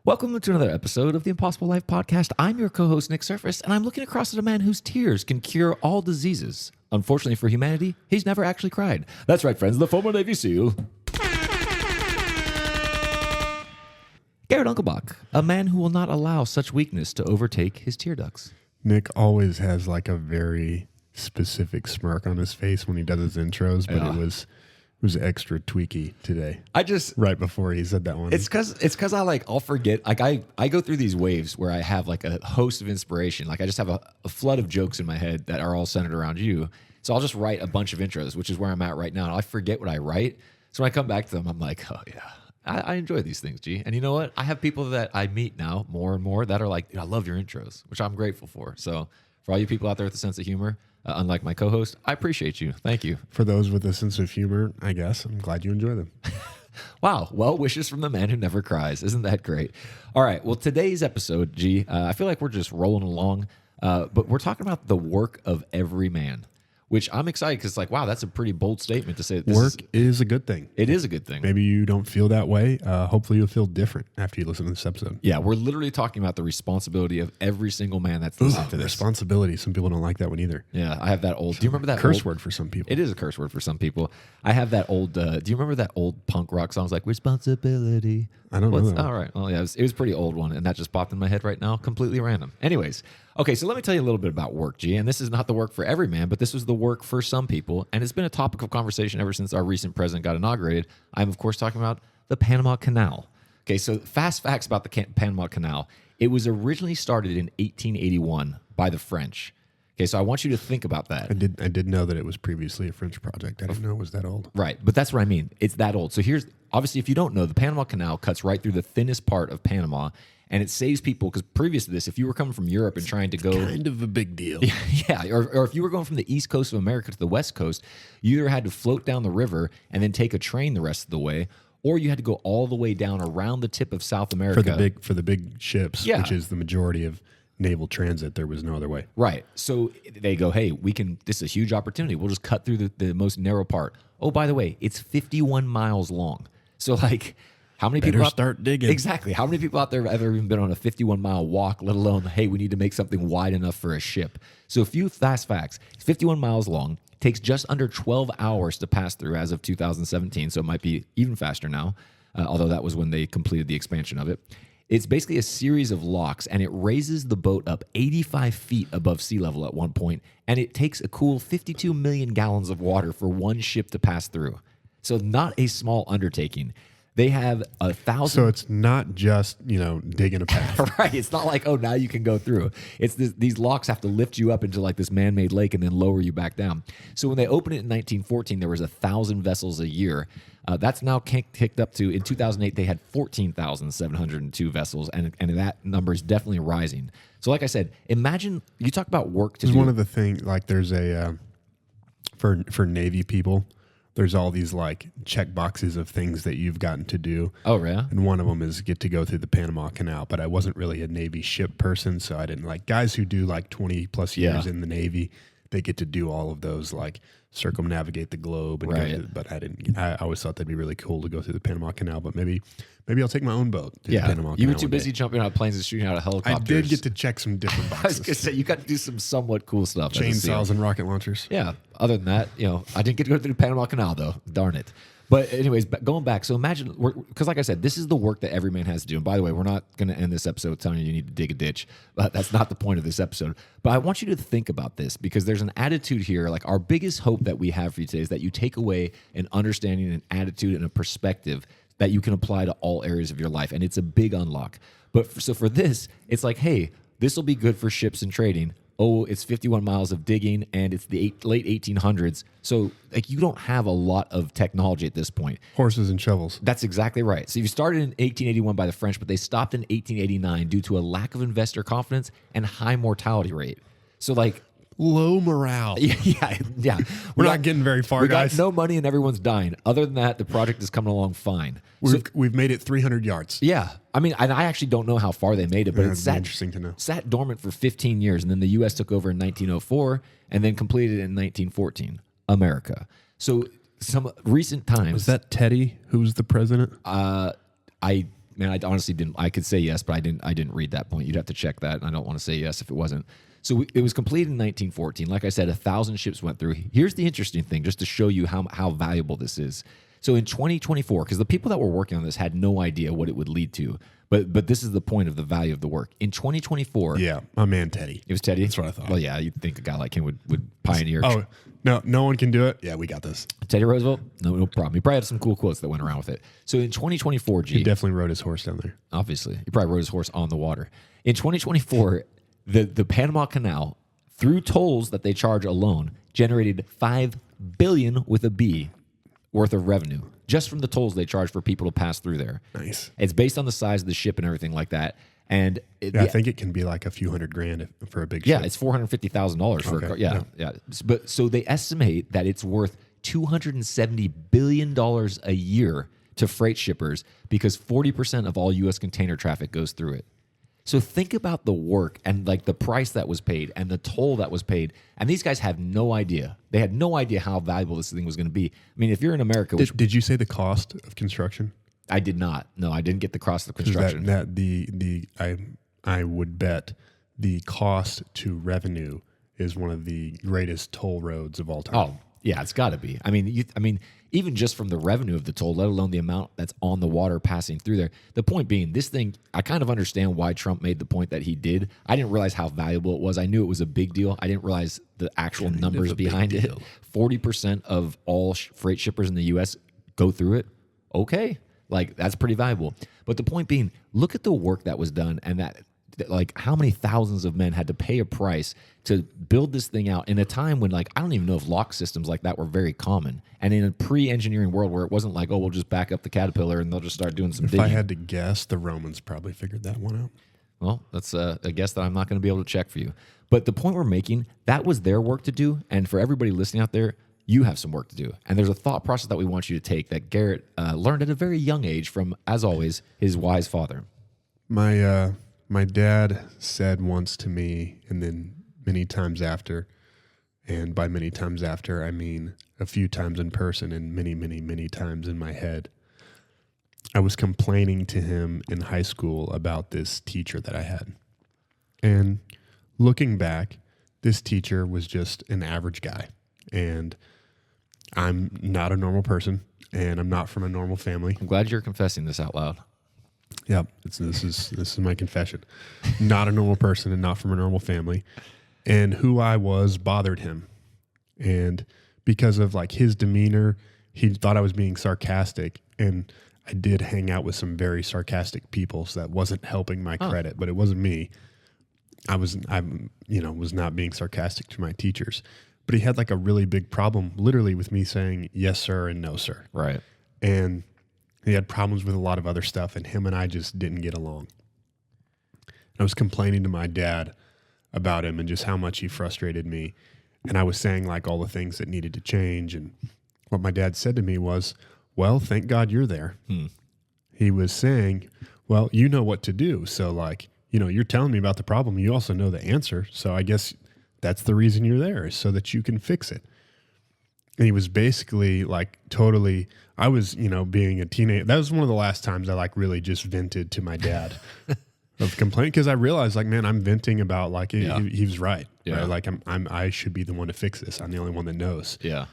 Welcome to another episode of the Impossible Life Podcast. I'm your co-host, Nick Surface, and I'm looking across at a man whose tears can cure all diseases. Unfortunately for humanity, he's never actually cried. That's right, friends, the former Navy SEAL, Garrett Unkelbach, a man who will not allow such weakness to overtake his tear ducts. Nick always has like a very specific smirk on his face when he does his intros, but it was extra tweaky today. Right before he said that one. It's because I'll forget. Like I go through these waves where I have like a host of inspiration. Like I just have a flood of jokes in my head that are all centered around you. So I'll just write a bunch of intros, which is where I'm at right now. And I forget what I write. So when I come back to them, I'm like, oh yeah, I enjoy these things, G. And you know what? I have people that I meet now more and more that are like, I love your intros, which I'm grateful for. So for all you people out there with a sense of humor, unlike my co-host, I appreciate you. Thank you. For those with a sense of humor, I guess, I'm glad you enjoy them. Wow. Well wishes from the man who never cries. Isn't that great? All right. Well, today's episode, G, I feel like we're just rolling along, but we're talking about the work of every man, which I'm excited because, like, wow, that's a pretty bold statement to say. That Work is a good thing. It is a good thing. Maybe you don't feel that way. Hopefully you'll feel different after you listen to this episode. Yeah, we're literally talking about the responsibility of every single man that's listening to this. Responsibility. Some people don't like that one either. Yeah, I have that old. Do you remember that curse word for some people? It is a curse word for some people. I have that old. Do you remember that old punk rock song? Like responsibility. I don't know. All right. Well, yeah, it was a pretty old one, and that just popped in my head right now, completely random. Anyways, okay, so let me tell you a little bit about work, G. And this is not the work for every man, but this was the work for some people, and it's been a topic of conversation ever since our recent president got inaugurated. I'm of course talking about the Panama Canal. Okay, so fast facts about the Panama Canal. It was originally started in 1881 by the French. Okay, so I want you to think about that. I did know that it was previously a French project. I didn't know it was that old. Right, but that's what I mean. It's that old. So here's, obviously, if you don't know, the Panama Canal cuts right through the thinnest part of Panama, and it saves people, because previous to this, if you were coming from Europe and trying to go... Kind of a big deal. Yeah, or if you were going from the east coast of America to the west coast, you either had to float down the river and then take a train the rest of the way, or you had to go all the way down around the tip of South America. For the big ships, which is the majority of naval transit, there was no other way. Right. So they go, hey, this is a huge opportunity. We'll just cut through the most narrow part. Oh, by the way, it's 51 miles long. So like, how many people start digging? Exactly. How many people out there have ever even been on a 51-mile walk, let alone, hey, we need to make something wide enough for a ship? So a few fast facts. It's 51 miles long. It takes just under 12 hours to pass through as of 2017. So it might be even faster now, although that was when they completed the expansion of it. It's basically a series of locks, and it raises the boat up 85 feet above sea level at one point, and it takes a cool 52 million gallons of water for one ship to pass through. So not a small undertaking. They have 1,000... So it's not just, digging a path. Right. It's not like, oh, now you can go through. It's these locks have to lift you up into like this man-made lake and then lower you back down. So when they opened it in 1914, there was 1,000 vessels a year. That's now kicked up to, in 2008, they had 14,702 vessels, and that number is definitely rising. So like I said, imagine, you talk about work to do. One of the things, like there's a, for Navy people, there's all these like check boxes of things that you've gotten to do. Oh, yeah? And one of them is get to go through the Panama Canal, but I wasn't really a Navy ship person, so I didn't like guys who do like 20 plus years in the Navy. They get to do all of those, like circumnavigate the globe. And but I didn't. I always thought that'd be really cool to go through the Panama Canal, but maybe I'll take my own boat to the Panama Canal. You were too busy jumping out of planes and shooting out of helicopters. I did get to check some different boxes. I was going to say, you got to do some somewhat cool stuff. Chainsaws and rocket launchers. Yeah. Other than that, I didn't get to go through the Panama Canal, though. Darn it. But anyways, going back, so imagine, because like I said, this is the work that every man has to do. And by the way, we're not going to end this episode telling you need to dig a ditch. But that's not the point of this episode. But I want you to think about this, because there's an attitude here. Like, our biggest hope that we have for you today is that you take away an understanding, an attitude, and a perspective that you can apply to all areas of your life. And it's a big unlock. But so for this, it's like, hey, this will be good for ships and trading. Oh, it's 51 miles of digging, and it's the late 1800s. So, like, you don't have a lot of technology at this point. Horses and shovels. That's exactly right. So you started in 1881 by the French, but they stopped in 1889 due to a lack of investor confidence and high mortality rate. So, like... Low morale. Yeah. We're not getting very far, guys. We got no money and everyone's dying. Other than that, the project is coming along fine. We've made it 300 yards. Yeah. I mean, and I actually don't know how far they made it, but it's interesting to know. Sat dormant for 15 years, and then the U.S. took over in 1904 and then completed it in 1914. America. So some recent times... Was that Teddy who was the president? I man, I honestly didn't. I could say yes, but I didn't read that point. You'd have to check that, and I don't want to say yes if it wasn't. So it was completed in 1914. Like I said, 1,000 ships went through. Here's the interesting thing, just to show you how valuable this is. So in 2024, because the people that were working on this had no idea what it would lead to, but this is the point of the value of the work. In 2024, Yeah, my man Teddy. it was Teddy. That's what I thought. Well, yeah, you'd think a guy like him would pioneer. Oh, no one can do it. Yeah, we got this. Teddy Roosevelt, no problem. He probably had some cool quotes that went around with it. So in 2024, He definitely rode his horse down there. obviously, he probably rode his horse on the water. In 2024, the Panama Canal, through tolls that they charge alone, generated $5 billion with a B worth of revenue just from the tolls they charge for people to pass through there. Nice. It's based on the size of the ship and everything like that. And Yeah, I think it can be like a few $100,000 for a big yeah, ship. it's $450,000 for a Okay, car. Yeah. But so they estimate that it's worth $270 billion a year to freight shippers because 40% of all U.S. container traffic goes through it. So think about the work and like the price that was paid and the toll that was paid. And these guys have no idea. They had no idea how valuable this thing was going to be. I mean, if you're in America, which Did you say the cost of construction? I did not. No, I didn't get the cost of 'Cause construction. I would bet the cost to revenue is one of the greatest toll roads of all time. Oh, yeah, it's got to be. I mean, even just from the revenue of the toll, let alone the amount that's on the water passing through there. The point being, this thing, I kind of understand why Trump made the point that he did. I didn't realize how valuable it was. I knew it was a big deal. I didn't realize the actual numbers behind it. 40% of all freight shippers in the U.S. go through it. Okay, like that's pretty valuable. But the point being, look at the work that was done and that like how many thousands of men had to pay a price to build this thing out in a time when like I don't even know if lock systems like that were very common, and in a pre-engineering world where it wasn't like, oh, we'll just back up the Caterpillar and they'll just start doing some If digging. I had to guess, the Romans probably figured that one out. Well, that's a guess that I'm not going to be able to check for you. But the point we're making, that was their work to do, and for everybody listening out there, you have some work to do. And there's a thought process that we want you to take that Garrett learned at a very young age from, as always, his wise father. My dad said once to me, and then many times after, and by many times after, I mean a few times in person and many, many, many times in my head. I was complaining to him in high school about this teacher that I had. And looking back, this teacher was just an average guy. And I'm not a normal person, and I'm not from a normal family. I'm glad you're confessing this out loud. Yep, this is my confession. Not a normal person and not from a normal family, and who I was bothered him, and because of like his demeanor, he thought I was being sarcastic, and I did hang out with some very sarcastic people, so that wasn't helping my credit. But it wasn't me. I was not being sarcastic to my teachers, but he had like a really big problem, literally, with me saying yes sir and no sir, Right. and he had problems with a lot of other stuff, and him and I just didn't get along. I was complaining to my dad about him and just how much he frustrated me. And I was saying like all the things that needed to change. And what my dad said to me was, well, thank God you're there. He was saying, well, you know what to do. So like, you're telling me about the problem. You also know the answer. So I guess that's the reason you're there, is so that you can fix it. And he was basically like totally, I was, being a teenager. That was one of the last times I like really just vented to my dad of complaint, because I realized like, man, I'm venting about like, he was right. Yeah. Right? Like I should be the one to fix this. I'm the only one that knows. Yeah.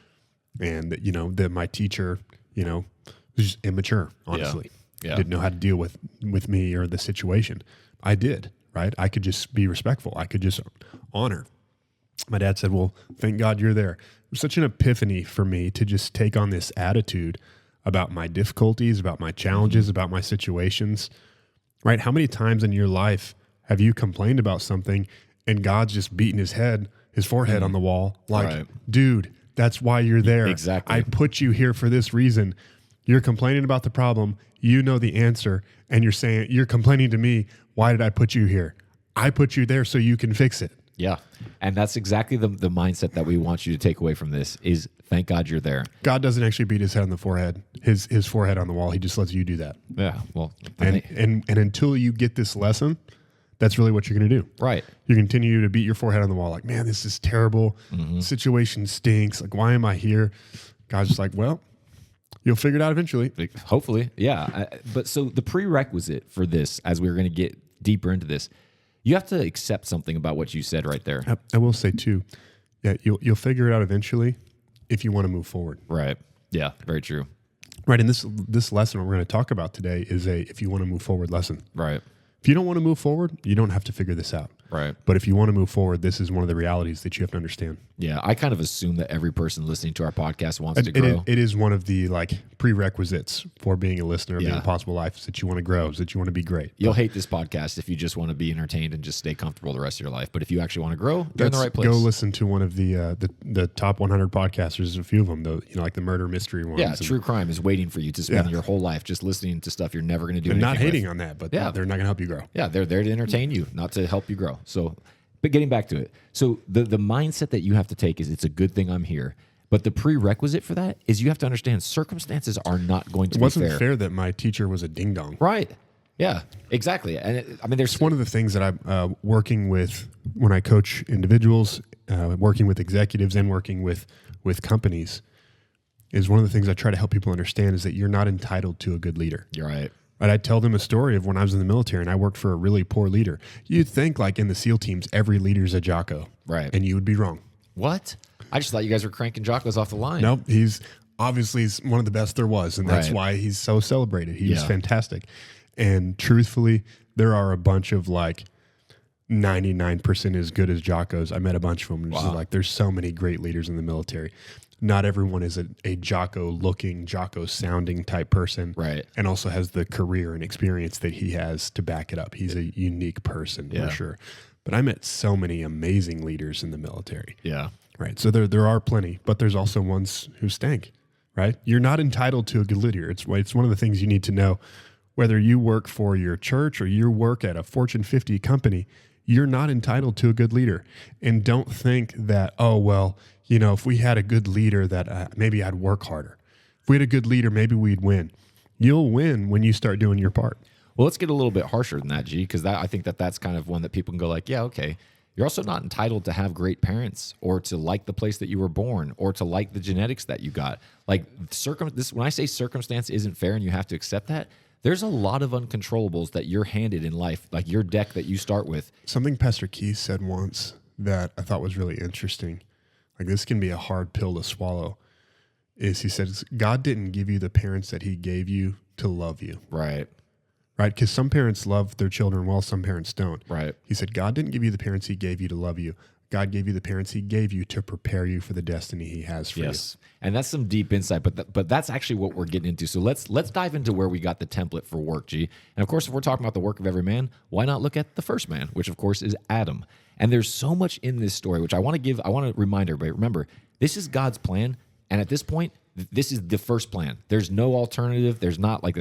And that my teacher, was just immature, honestly. Yeah. Didn't know how to deal with me or the situation. I did, right? I could just be respectful. I could just honor. My dad said, well, thank God you're there. It was such an epiphany for me to just take on this attitude about my difficulties, about my challenges, about my situations, right? How many times in your life have you complained about something and God's just beating his forehead on the wall? Like, Right. dude, that's why you're there. Exactly. I put you here for this reason. You're complaining about the problem. You know the answer. And you're complaining to me. Why did I put you here? I put you there so you can fix it. Yeah. And that's exactly the mindset that we want you to take away from this is thank God you're there. God doesn't actually beat his head on the forehead, his forehead on the wall. He just lets you do that. Yeah. Well, And until you get this lesson, that's really what you're going to do. right. You continue to beat your forehead on the wall like, man, this is terrible. Situation stinks. Like, why am I here? God's just like, well, You'll figure it out eventually. Like, hopefully, yeah. But so the prerequisite for this, as we were going to get deeper into this, you have to accept something about what you said right there. I will say too, yeah, you'll figure it out eventually if you want to move forward. Right. Yeah. Very true. Right. And this lesson we're going to talk about today is a if you want to move forward lesson. Right. If you don't want to move forward, you don't have to figure this out. Right. But if you want to move forward, this is one of the realities that you have to understand. Yeah, I kind of assume that every person listening to our podcast wants to grow. It is one of the like prerequisites for being a listener of the Yeah. Impossible Life is that you want to grow, is that you want to be great. You'll hate this podcast if you just want to be entertained and just stay comfortable the rest of your life. But if you actually want to grow, you're in the right place. Go listen to one of the top 100 podcasters. There's a few of them, though, like the murder mystery ones. Yeah, true crime is waiting for you to spend your whole life just listening to stuff you're never going to do. And not anything hating with. on that, but Yeah. they're not going to help you grow. Yeah, they're there to entertain you, not to help you grow. So, but getting back to it. So the mindset that you have to take is it's a good thing I'm here. But the prerequisite for that is you have to understand circumstances are not going to It be wasn't fair. fair that my teacher was a ding dong. Right. Yeah, exactly. And I mean, there's It's one of the things that I'm working with when I coach individuals, working with executives, and working with companies. Is one of the things I try to help people understand is that you're not entitled to a good leader. You're right. And I tell them a story of when I was in the military and I worked for a really poor leader. You'd think like in the SEAL teams, every leader's a Jocko. Right. And you would be wrong. What? I just thought you guys were cranking Jockos off the line. No, he's obviously one of the best there was. And that's Right. why he's so celebrated. He was Yeah. fantastic. And truthfully, there are a bunch of like 99% as good as Jockos. I met a bunch of them. Wow. Like there's so many great leaders in the military. Not everyone is a Jocko looking, Jocko sounding type person. Right. And also has the career and experience that he has to back it up. He's a unique person for sure. But I met so many amazing leaders in the military. Yeah. Right. So there are plenty, but there's also ones who stink. Right. You're not entitled to a good leader. It's one of the things you need to know. Whether you work for your church or you work at a Fortune 50 company, you're not entitled to a good leader. And don't think that, oh, well, if we had a good leader that maybe I'd work harder. If we had a good leader, maybe we'd win. You'll win when you start doing your part. Well, let's get a little bit harsher than that, G, because I think that's kind of one that people can go like, yeah, okay. You're also not entitled to have great parents or to like the place that you were born or to like the genetics that you got. Like when I say circumstance isn't fair and you have to accept that, there's a lot of uncontrollables that you're handed in life, like your deck that you start with. Something Pastor Keith said once that I thought was really interesting. Like this can be a hard pill to swallow. Is he says God didn't give you the parents that he gave you to love you. Right. Right? Because some parents love their children well, some parents don't. Right. He said God didn't give you the parents he gave you to love you. God gave you the parents he gave you to prepare you for the destiny he has for you. Yes. And that's some deep insight, but that's actually what we're getting into. So let's dive into where we got the template for work, G. And of course, if we're talking about the work of every man, why not look at the first man, which of course is Adam. And there's so much in this story, which I want to remind everybody, remember, this is God's plan. And at this point, this is the first plan. There's no alternative. There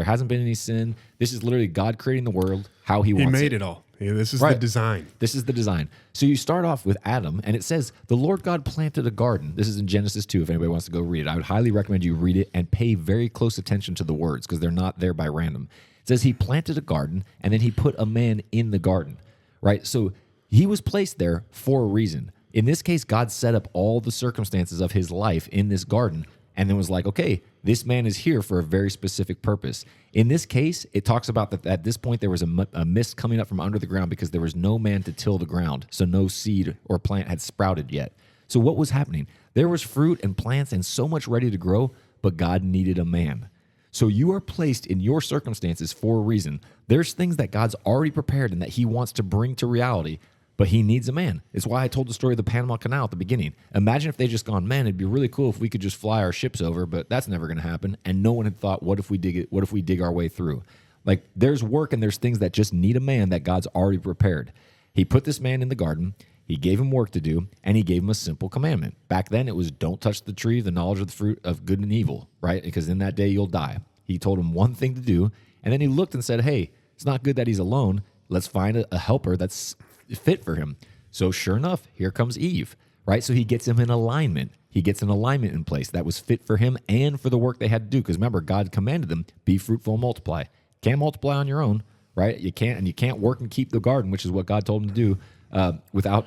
hasn't been any sin. This is literally God creating the world how he wants it. He made it all. Yeah, this is the design. This is the design. So you start off with Adam, and it says, the Lord God planted a garden. This is in Genesis 2, if anybody wants to go read it. I would highly recommend you read it and pay very close attention to the words because they're not there by random. It says he planted a garden, and then he put a man in the garden, right? So he was placed there for a reason. In this case, God set up all the circumstances of his life in this garden and then was like, okay, this man is here for a very specific purpose. In this case, it talks about that at this point there was a mist coming up from under the ground because there was no man to till the ground, so no seed or plant had sprouted yet. So what was happening? There was fruit and plants and so much ready to grow, but God needed a man. So you are placed in your circumstances for a reason. There's things that God's already prepared and that he wants to bring to reality, but he needs a man. It's why I told the story of the Panama Canal at the beginning. Imagine if they just gone, man, it'd be really cool if we could just fly our ships over, but that's never going to happen. And no one had thought, what if we dig it? What if we dig our way through? Like there's work and there's things that just need a man that God's already prepared. He put this man in the garden. He gave him work to do, and he gave him a simple commandment. Back then, it was don't touch the tree of the knowledge of the fruit of good and evil, right? Because in that day, you'll die. He told him one thing to do, and then he looked and said, hey, it's not good that he's alone. Let's find a helper that's fit for him. So sure enough, here comes Eve, right? So he gets him in alignment. He gets an alignment in place that was fit for him and for the work they had to do. Because remember, God commanded them, be fruitful and multiply. Can't multiply on your own, right? You can't work and keep the garden, which is what God told him to do, without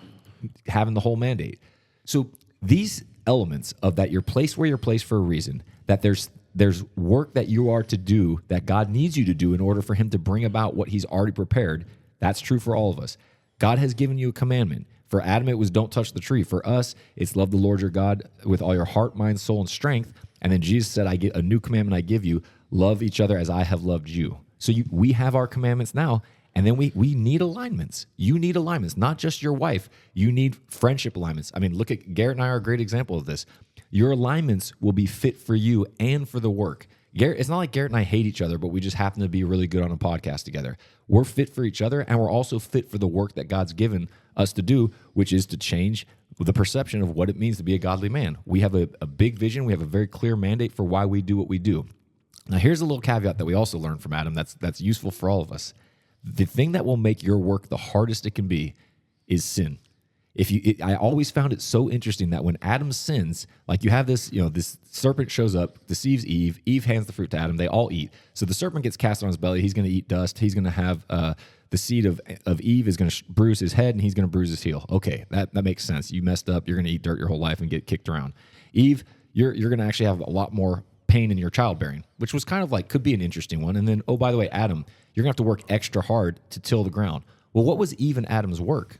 having the whole mandate. So these elements of that you're placed where you're placed for a reason, that there's there's work that you are to do that God needs you to do in order for him to bring about what he's already prepared. That's true for all of us. God has given you a commandment. For Adam, it was don't touch the tree. For us, it's love the Lord your God with all your heart, mind, soul, and strength. And then Jesus said, I get a new commandment I give you, love each other as I have loved you. So we have our commandments now, and then we need alignments. You need alignments, not just your wife. You need friendship alignments. I mean, look at Garrett and I are a great example of this. Your alignments will be fit for you and for the work. Garrett, it's not like Garrett and I hate each other, but we just happen to be really good on a podcast together. We're fit for each other, and we're also fit for the work that God's given us to do, which is to change the perception of what it means to be a godly man. We have a big vision. We have a very clear mandate for why we do what we do. Now, here's a little caveat that we also learned from Adam that's useful for all of us. The thing that will make your work the hardest it can be is sin. I always found it so interesting that when Adam sins, like you have this, this serpent shows up, deceives Eve. Eve hands the fruit to Adam. They all eat. So the serpent gets cast on his belly. He's going to eat dust. He's going to have the seed of Eve is going to bruise his head, and he's going to bruise his heel. Okay, that makes sense. You messed up. You're going to eat dirt your whole life and get kicked around. Eve, you're going to actually have a lot more pain in your childbearing, which was kind of like could be an interesting one. And then, oh, by the way, Adam, you're going to have to work extra hard to till the ground. Well, what was Eve and Adam's work?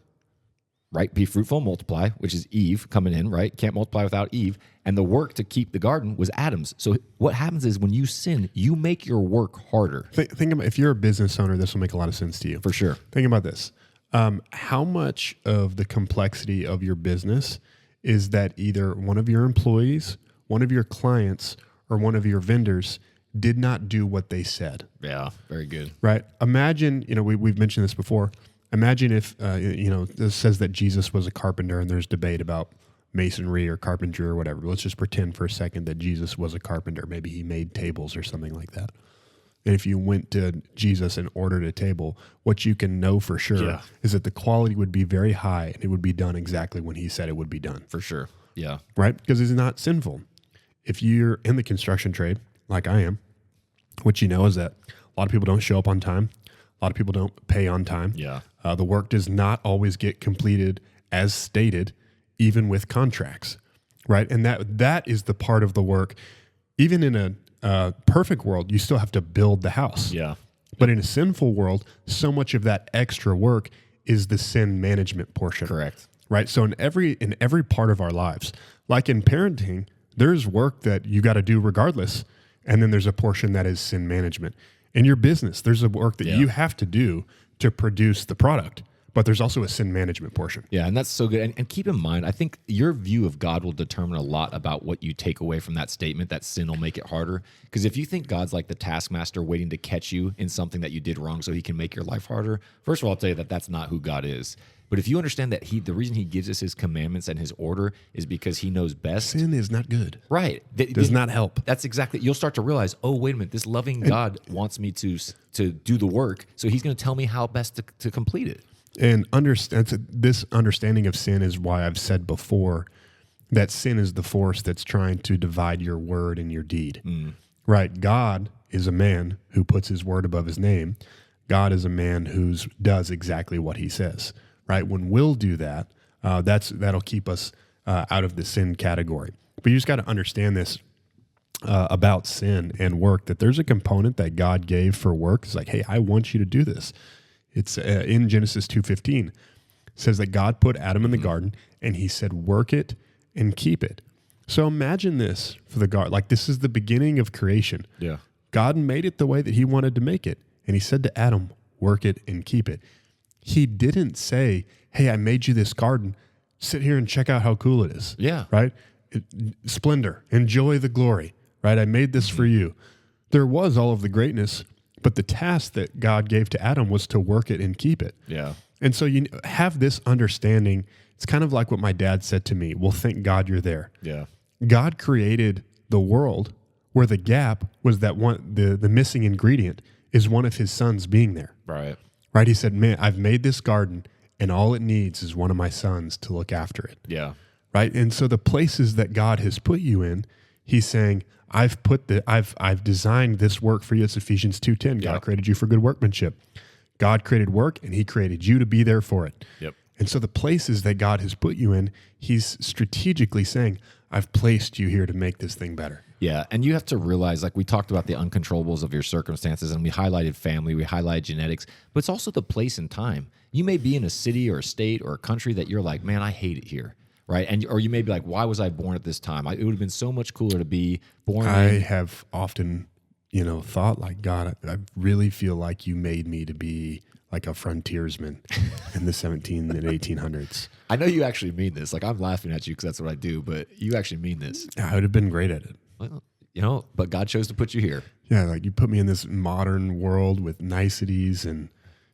Right? Be fruitful, multiply, which is Eve coming in, right? Can't multiply without Eve. And the work to keep the garden was Adam's. So what happens is when you sin, you make your work harder. Think about if you're a business owner, this will make a lot of sense to you. For sure. Think about this. How much of the complexity of your business is that either one of your employees, one of your clients, or one of your vendors did not do what they said? Yeah, very good. Right? Imagine, we've mentioned this before. Imagine if, this says that Jesus was a carpenter and there's debate about masonry or carpentry or whatever. Let's just pretend for a second that Jesus was a carpenter. Maybe he made tables or something like that. And if you went to Jesus and ordered a table, what you can know for sure is that the quality would be very high and it would be done exactly when he said it would be done. For sure. Yeah. Right? Because it's not sinful. If you're in the construction trade, like I am, what you know is that a lot of people don't show up on time. A lot of people don't pay on time. Yeah. The work does not always get completed as stated, even with contracts, right? And that is the part of the work. Even in a perfect world, you still have to build the house. Yeah. But in a sinful world, so much of that extra work is the sin management portion. Correct. Right? So in every part of our lives, like in parenting, there's work that you got to do regardless, and then there's a portion that is sin management. In your business, there's a work that you have to do to produce the product, but there's also a sin management portion. Yeah, and that's so good. And keep in mind, I think your view of God will determine a lot about what you take away from that statement, that sin will make it harder. Because if you think God's like the taskmaster waiting to catch you in something that you did wrong so he can make your life harder, first of all, I'll tell you that that's not who God is. But if you understand that the reason he gives us his commandments and his order is because he knows best. Sin is not good. Right. Does not help. That's exactly, you'll start to realize, oh, wait a minute, this loving God wants me to do the work, so he's going to tell me how best to complete it. And this understanding of sin is why I've said before that sin is the force that's trying to divide your word and your deed. Right? God is a man who puts his word above his name. God is a man who does exactly what he says. Right? When we'll do that, that'll keep us out of the sin category. But you just got to understand this about sin and work, that there's a component that God gave for work. It's like, hey, I want you to do this. It's in Genesis 2:15. It says that God put Adam in the garden and he said, work it and keep it. So imagine this for the garden. Like this is the beginning of creation. Yeah. God made it the way that he wanted to make it. And he said to Adam, work it and keep it. He didn't say, hey, I made you this garden. Sit here and check out how cool it is. Yeah. Right? Splendor. Enjoy the glory. Right? I made this for you. There was all of the greatness, but the task that God gave to Adam was to work it and keep it. Yeah. And so you have this understanding. It's kind of like what my dad said to me. Well, thank God you're there. Yeah. God created the world where the gap was that one, the missing ingredient is one of his sons being there. Right. Right? He said, man, I've made this garden and all it needs is one of my sons to look after it. Yeah. Right? And so the places that God has put you in, he's saying, I've designed this work for you. It's Ephesians 2:10. God created you for good workmanship. God created work and he created you to be there for it. Yep. And so the places that God has put you in, he's strategically saying, I've placed you here to make this thing better. Yeah, and you have to realize, like we talked about the uncontrollables of your circumstances, and we highlighted family, we highlighted genetics, but it's also the place and time. You may be in a city or a state or a country that you're like, man, I hate it here, right? And or you may be like, why was I born at this time? It would have been so much cooler to be born. I have often, thought like, God, I really feel like you made me to be like a frontiersman in the 17 and 1800s. I know you actually mean this. Like I'm laughing at you because that's what I do, but you actually mean this. I would have been great at it. Well, but God chose to put you here. Yeah, like you put me in this modern world with niceties and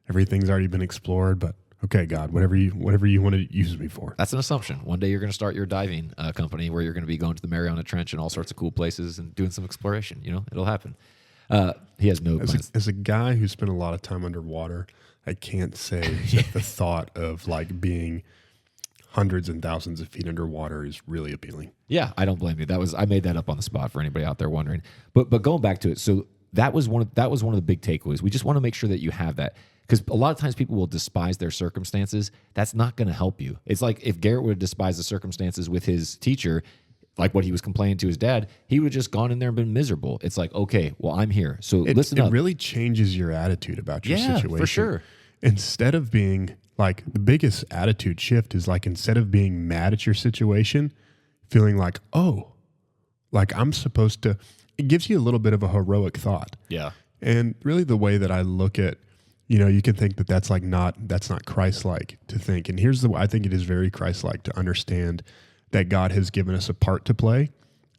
everything's already been explored. But okay, God, whatever you want to use me for. That's an assumption. One day you're going to start your diving company where you're going to be going to the Mariana Trench and all sorts of cool places and doing some exploration. It'll happen. He has no plans. As a guy who spent a lot of time underwater, I can't say that the thought of like being hundreds and thousands of feet underwater is really appealing. Yeah, I don't blame you. I made that up on the spot for anybody out there wondering. But going back to it, so that was one of the big takeaways. We just want to make sure that you have that, because a lot of times people will despise their circumstances. That's not going to help you. It's like if Garrett would have despised the circumstances with his teacher, like what he was complaining to his dad, he would have just gone in there and been miserable. It's like, okay, well, I'm here. So listen up. It really changes your attitude about your situation. For sure. Instead of being like, the biggest attitude shift is like, instead of being mad at your situation, feeling like, oh, like I'm supposed to, it gives you a little bit of a heroic thought. Yeah. And really the way that I look at, you can think that that's not Christ-like to think. And here's I think it is very Christ-like to understand that God has given us a part to play,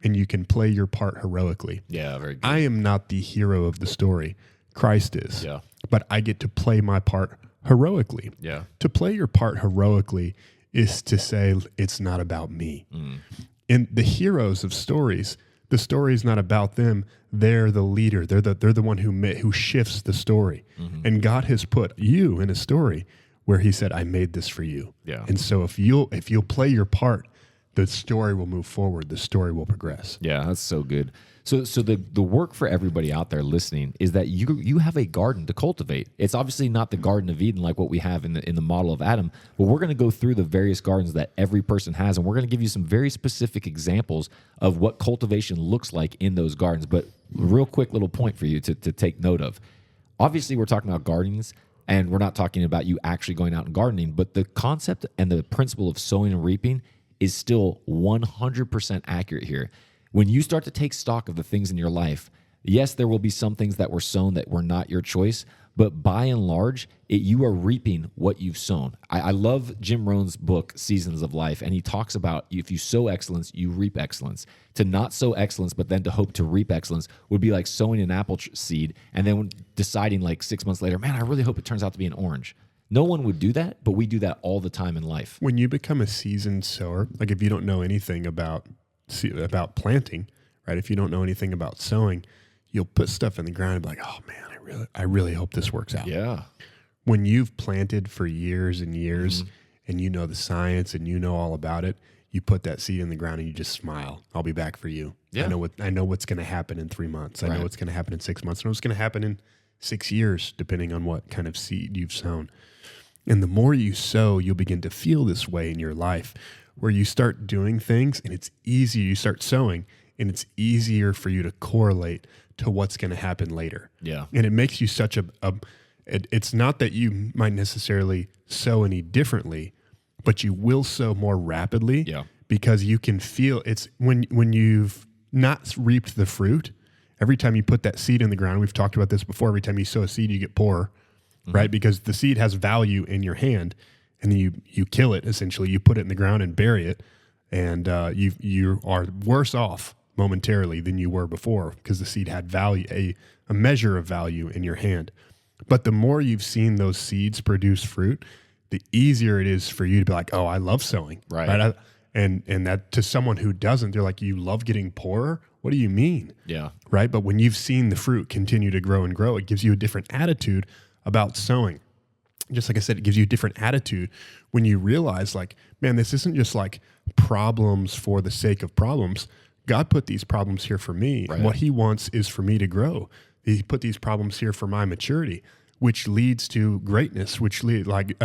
and you can play your part heroically. Yeah, very good. I am not the hero of the story. Christ is. Yeah. But I get to play my part heroically. Yeah. To play your part heroically is to say, it's not about me. In the heroes of stories, the story is not about them. They're the leader. They're the one who shifts the story. And God has put you in a story where He said, "I made this for you." Yeah. And so if you'll play your part, the story will move forward. The story will progress. Yeah, that's so good. So the work for everybody out there listening is that you have a garden to cultivate. It's obviously not the Garden of Eden like what we have in the model of Adam, but we're going to go through the various gardens that every person has, and we're going to give you some very specific examples of what cultivation looks like in those gardens. But real quick little point for you to take note of. Obviously, we're talking about gardens, and we're not talking about you actually going out and gardening, but the concept and the principle of sowing and reaping is still 100% accurate here. When you start to take stock of the things in your life, yes, there will be some things that were sown that were not your choice, but by and large, you are reaping what you've sown. I love Jim Rohn's book, Seasons of Life, and he talks about if you sow excellence, you reap excellence. To not sow excellence, but then to hope to reap excellence would be like sowing an apple seed and then deciding like 6 months later, man, I really hope it turns out to be an orange. No one would do that, but we do that all the time in life. When you become a seasoned sower, like if you don't know anything about planting, right? If you don't know anything about sowing, you'll put stuff in the ground and be like, oh man, I really hope this works out. Yeah. When you've planted for years and years and you know the science and you know all about it, you put that seed in the ground and you just smile. I'll be back for you. Yeah. I know what's going to happen in 3 months. I know what's going to happen in 6 months. I know what's going to happen in 6 years, depending on what kind of seed you've sown. And the more you sow, you'll begin to feel this way in your life, where you start doing things and it's easier. You start sowing and it's easier for you to correlate to what's going to happen later. Yeah. And it makes you such it's not that you might necessarily sow any differently, but you will sow more rapidly. Yeah. Because you can feel it's when you've not reaped the fruit, every time you put that seed in the ground, we've talked about this before, every time you sow a seed, you get poorer, right? Because the seed has value in your hand. And then you kill it, essentially. You put it in the ground and bury it, and you are worse off momentarily than you were before because the seed had value, a measure of value in your hand. But the more you've seen those seeds produce fruit, the easier it is for you to be like, oh, I love sowing. Right? And that to someone who doesn't, they're like, you love getting poorer? What do you mean? Yeah. Right? But when you've seen the fruit continue to grow and grow, it gives you a different attitude about sowing. Just like I said, it gives you a different attitude when you realize, like, man, this isn't just like problems for the sake of problems. God put these problems here for me. Right. And what He wants is for me to grow. He put these problems here for my maturity, which leads to greatness, which like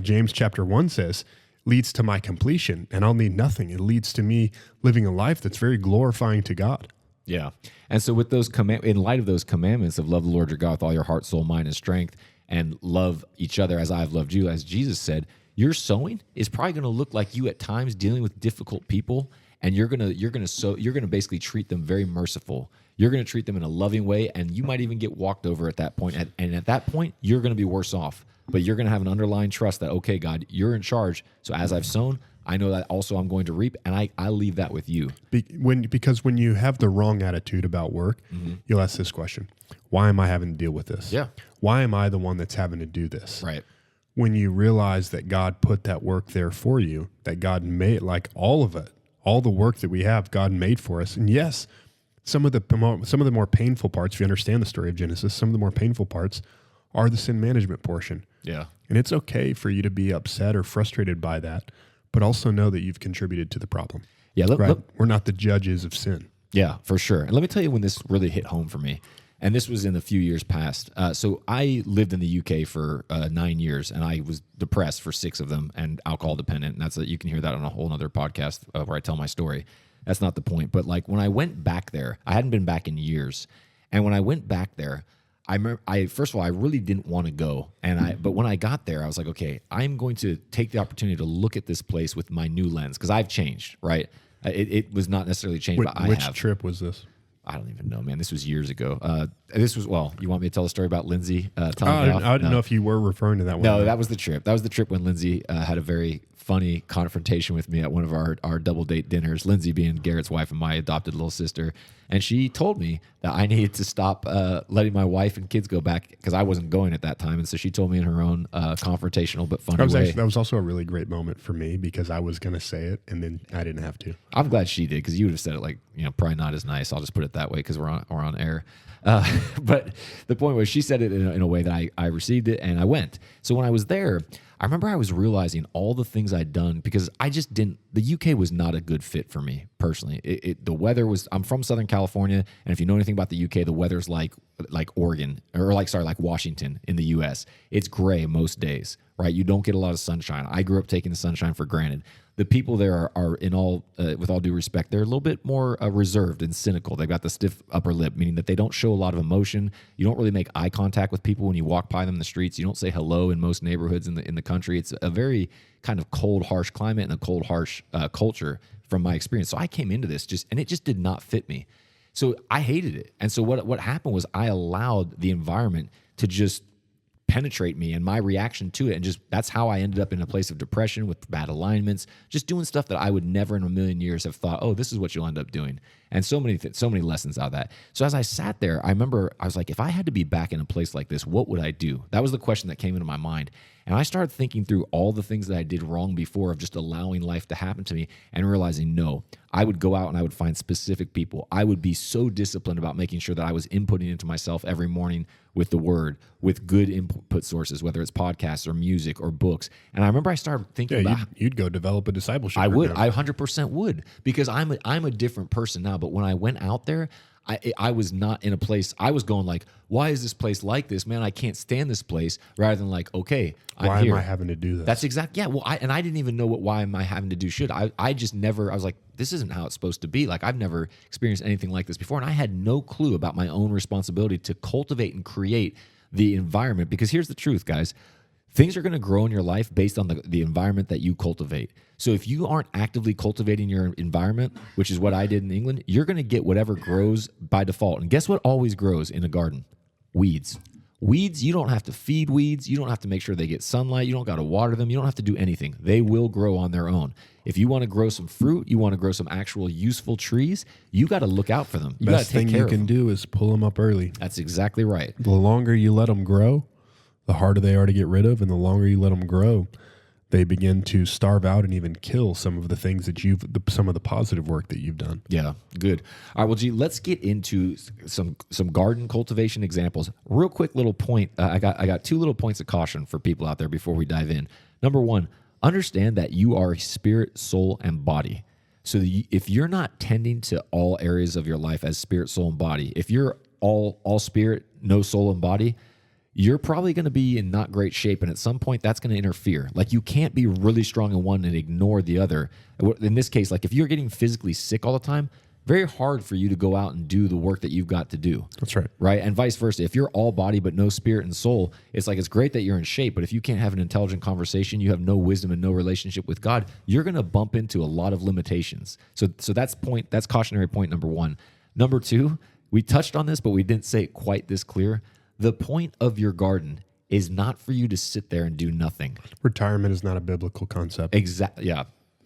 James chapter 1 says, leads to my completion. And I'll need nothing. It leads to me living a life that's very glorifying to God. Yeah. And so with those in light of those commandments of love the Lord your God with all your heart, soul, mind, and strength, and love each other as I've loved you, as Jesus said, your sowing is probably going to look like you at times dealing with difficult people, and you're gonna basically treat them very merciful. You're gonna treat them in a loving way, and you might even get walked over at that point. And at that point, you're gonna be worse off. But you're gonna have an underlying trust that, okay, God, you're in charge. So as I've sown, I know that also I'm going to reap, and I leave that with you. Because when you have the wrong attitude about work, you'll ask this question: why am I having to deal with this? Yeah. Why am I the one that's having to do this? Right. When you realize that God put that work there for you, that God made, like all of it, all the work that we have, God made for us. And yes, some of the more painful parts, if you understand the story of Genesis, some of the more painful parts are the sin management portion. Yeah. And it's okay for you to be upset or frustrated by that, but also know that you've contributed to the problem. Yeah. We're not the judges of sin. Yeah, for sure. And let me tell you when this really hit home for me. And this was in the few years past. So I lived in the UK for 9 years, and I was depressed for 6 of them and alcohol dependent. And you can hear that on a whole other podcast where I tell my story. That's not the point. But like when I went back there, I hadn't been back in years. And when I went back there, I remember, first of all, I really didn't want to go. But when I got there, I was like, okay, I'm going to take the opportunity to look at this place with my new lens, because I've changed, right? It was not necessarily changed, but I have. Which trip was this? I don't even know, man. This was years ago. You want me to tell a story about Lindsay? I didn't know if you were referring to that one. No, that was the trip. That was the trip when Lindsay had a very funny confrontation with me at one of our double date dinners. Lindsay being Garrett's wife and my adopted little sister. And she told me that I needed to stop letting my wife and kids go back because I wasn't going at that time. And so she told me in her own confrontational but funny way. That was also a really great moment for me because I was going to say it and then I didn't have to. I'm glad she did, because you would have said it like, probably not as nice. I'll just put it that way because we're on air. But the point was, she said it in a way that I received it and I went. So when I was there, I remember I was realizing all the things I'd done because I just didn't. The UK was not a good fit for me personally. The weather was. I'm from Southern California, and if you know anything about the UK, the weather's like Oregon or like Washington in the US. It's gray most days, right? You don't get a lot of sunshine. I grew up taking the sunshine for granted. The people there are in all, with all due respect, they're a little bit more reserved and cynical. They've got the stiff upper lip, meaning that they don't show a lot of emotion. You don't really make eye contact with people when you walk by them in the streets. You don't say hello in most neighborhoods in the country. It's a very kind of cold, harsh climate and a cold, harsh culture from my experience. So I came into this and it just did not fit me. So I hated it. And so what happened was I allowed the environment to just penetrate me and my reaction to it, and just that's how I ended up in a place of depression with bad alignments, just doing stuff that I would never in a million years have thought, oh, this is what you'll end up doing. And so many lessons out of that. So as I sat there, I remember I was like, if I had to be back in a place like this, what would I do? That was the question that came into my mind. And I started thinking through all the things that I did wrong before of just allowing life to happen to me and realizing, no, I would go out and I would find specific people. I would be so disciplined about making sure that I was inputting into myself every morning with the word, with good input sources, whether it's podcasts or music or books. And I remember I started thinking about... You'd go develop a discipleship I would. program. I 100% would, because I'm a different person now. But when I went out there, I was not in a place. I was going like, why is this place like this, man? I can't stand this place. Rather than like, okay, why I'm here. am I having to do this? That's exact. Yeah. Well, I didn't even know why am I having to do shit. I just never. I was like, this isn't how it's supposed to be. Like I've never experienced anything like this before, and I had no clue about my own responsibility to cultivate and create the environment. Because here's the truth, guys. Things are going to grow in your life based on the environment that you cultivate. So if you aren't actively cultivating your environment, which is what I did in England, you're going to get whatever grows by default. And guess what always grows in a garden? Weeds. Weeds, you don't have to feed weeds. You don't have to make sure they get sunlight. You don't got to water them. You don't have to do anything. They will grow on their own. If you want to grow some fruit, you want to grow some actual useful trees, you got to look out for them. You got to take care of them. Best thing you can do is pull them up early. That's exactly right. The longer you let them grow, the harder they are to get rid of, and the longer you let them grow, they begin to starve out and even kill some of the things that some of the positive work that you've done. Yeah, good. All right, well, G, let's get into some garden cultivation examples. Real quick little point. I got 2 little points of caution for people out there before we dive in. Number 1, understand that you are a spirit, soul, and body. So if you're not tending to all areas of your life as spirit, soul, and body, if you're all spirit, no soul and body, you're probably going to be in not great shape. And at some point, that's going to interfere. Like you can't be really strong in one and ignore the other. In this case, like if you're getting physically sick all the time, very hard for you to go out and do the work that you've got to do. That's right. Right. And vice versa. If you're all body but no spirit and soul, it's like it's great that you're in shape, but if you can't have an intelligent conversation, you have no wisdom and no relationship with God, you're going to bump into a lot of limitations. So that's cautionary point number one. Number two, we touched on this, but we didn't say it quite this clear. The point of your garden is not for you to sit there and do nothing. Retirement is not a biblical concept. Exactly. Yeah.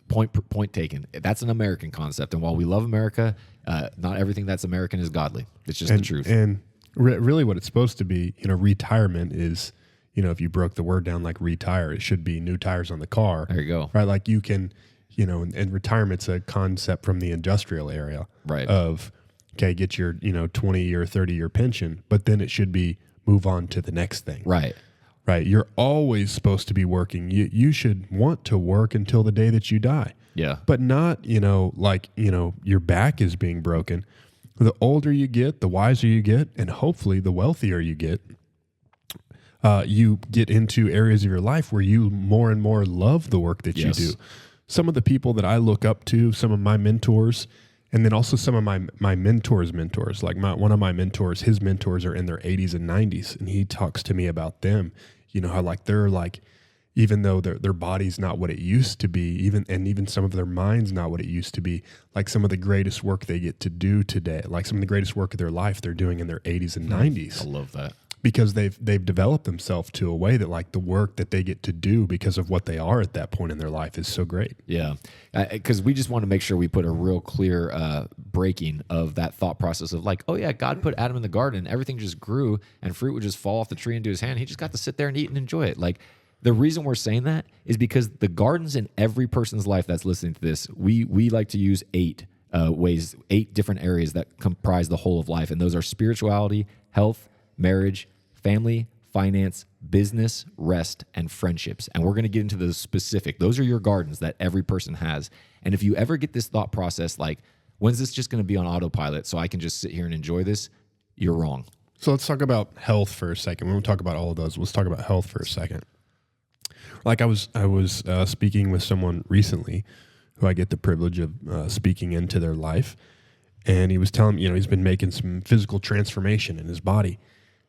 Point taken. That's an American concept, and while we love America, not everything that's American is godly. It's just the truth. And really, what it's supposed to be, retirement is, if you broke the word down like retire, it should be new tires on the car. There you go. Right, like you can, and retirement's a concept from the industrial area. Right. Of get your 20 or 30-year pension, but then it should be move on to the next thing. Right. Right. You're always supposed to be working. You should want to work until the day that you die. Yeah. But not, your back is being broken. The older you get, the wiser you get, and hopefully the wealthier you get into areas of your life where you more and more love the work that you do. Some of the people that I look up to, some of my mentors, and then also some of my mentors, like one of my mentors, his mentors are in their 80s and 90s, and he talks to me about them. How like they're like, even though their body's not what it used to be, even some of their minds not what it used to be, like some of the greatest work they get to do today, like some of the greatest work of their life, they're doing in their 80s and 90s. I love that. Because they've developed themselves to a way that like the work that they get to do because of what they are at that point in their life is so great. Yeah, because we just want to make sure we put a real clear breaking of that thought process of like, oh yeah, God put Adam in the garden, everything just grew and fruit would just fall off the tree into his hand. He just got to sit there and eat and enjoy it. Like the reason we're saying that is because the gardens in every person's life that's listening to this, we like to use 8 different areas that comprise the whole of life, and those are spirituality, health, marriage, family, finance, business, rest, and friendships. And we're going to get into those specific. Those are your gardens that every person has. And if you ever get this thought process like, when's this just going to be on autopilot so I can just sit here and enjoy this? You're wrong. So let's talk about health for a second. We won't talk about all of those. Let's talk about health for a second. Like I was speaking with someone recently who I get the privilege of speaking into their life. And he was telling me, he's been making some physical transformation in his body.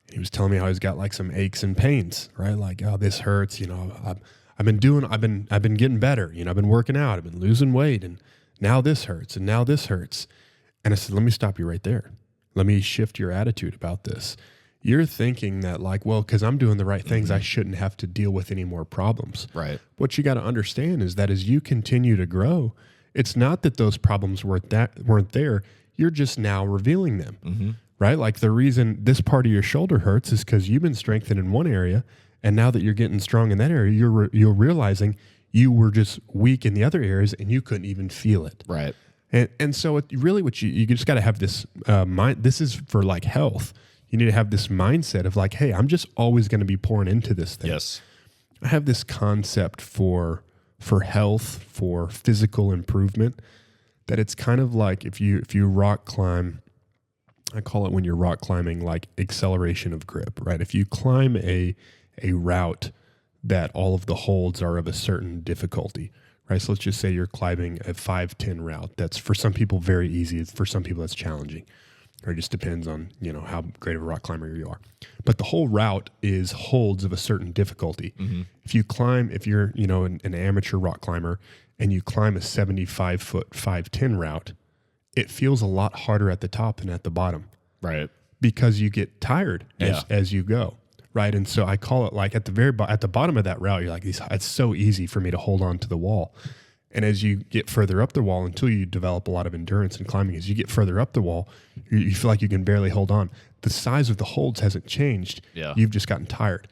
He was telling me how he's got like some aches and pains, right? Like, oh, this hurts. I've been getting better. I've been working out. I've been losing weight, and now this hurts, and now this hurts. And I said, let me stop you right there. Let me shift your attitude about this. You're thinking that like, well, because I'm doing the right things, I shouldn't have to deal with any more problems. Right. What you got to understand is that as you continue to grow, it's not that those problems weren't there. You're just now revealing them. Mm-hmm. Right? Like the reason this part of your shoulder hurts is because you've been strengthened in one area, and now that you're getting strong in that area, you're realizing you were just weak in the other areas and you couldn't even feel it. Right. And so what you just got to have this mind. This is for like health. You need to have this mindset of like, hey, I'm just always going to be pouring into this thing. Yes. I have this concept for health, for physical improvement, that it's kind of like if you rock climb. I call it when you're rock climbing like acceleration of grip, right? If you climb a route that all of the holds are of a certain difficulty, right? So let's just say you're climbing a 5-10 route. That's for some people very easy. For some people that's challenging, or it just depends on, how great of a rock climber you are. But the whole route is holds of a certain difficulty. Mm-hmm. If you're, an amateur rock climber and you climb a 75-foot 5-10 route, it feels a lot harder at the top than at the bottom. Right. Because you get tired as you go. Right. And so I call it like at the bottom of that route, you're like, it's so easy for me to hold on to the wall. And as you get further up the wall, until you develop a lot of endurance in climbing, as you get further up the wall, you feel like you can barely hold on. The size of the holds hasn't changed. Yeah. You've just gotten tired.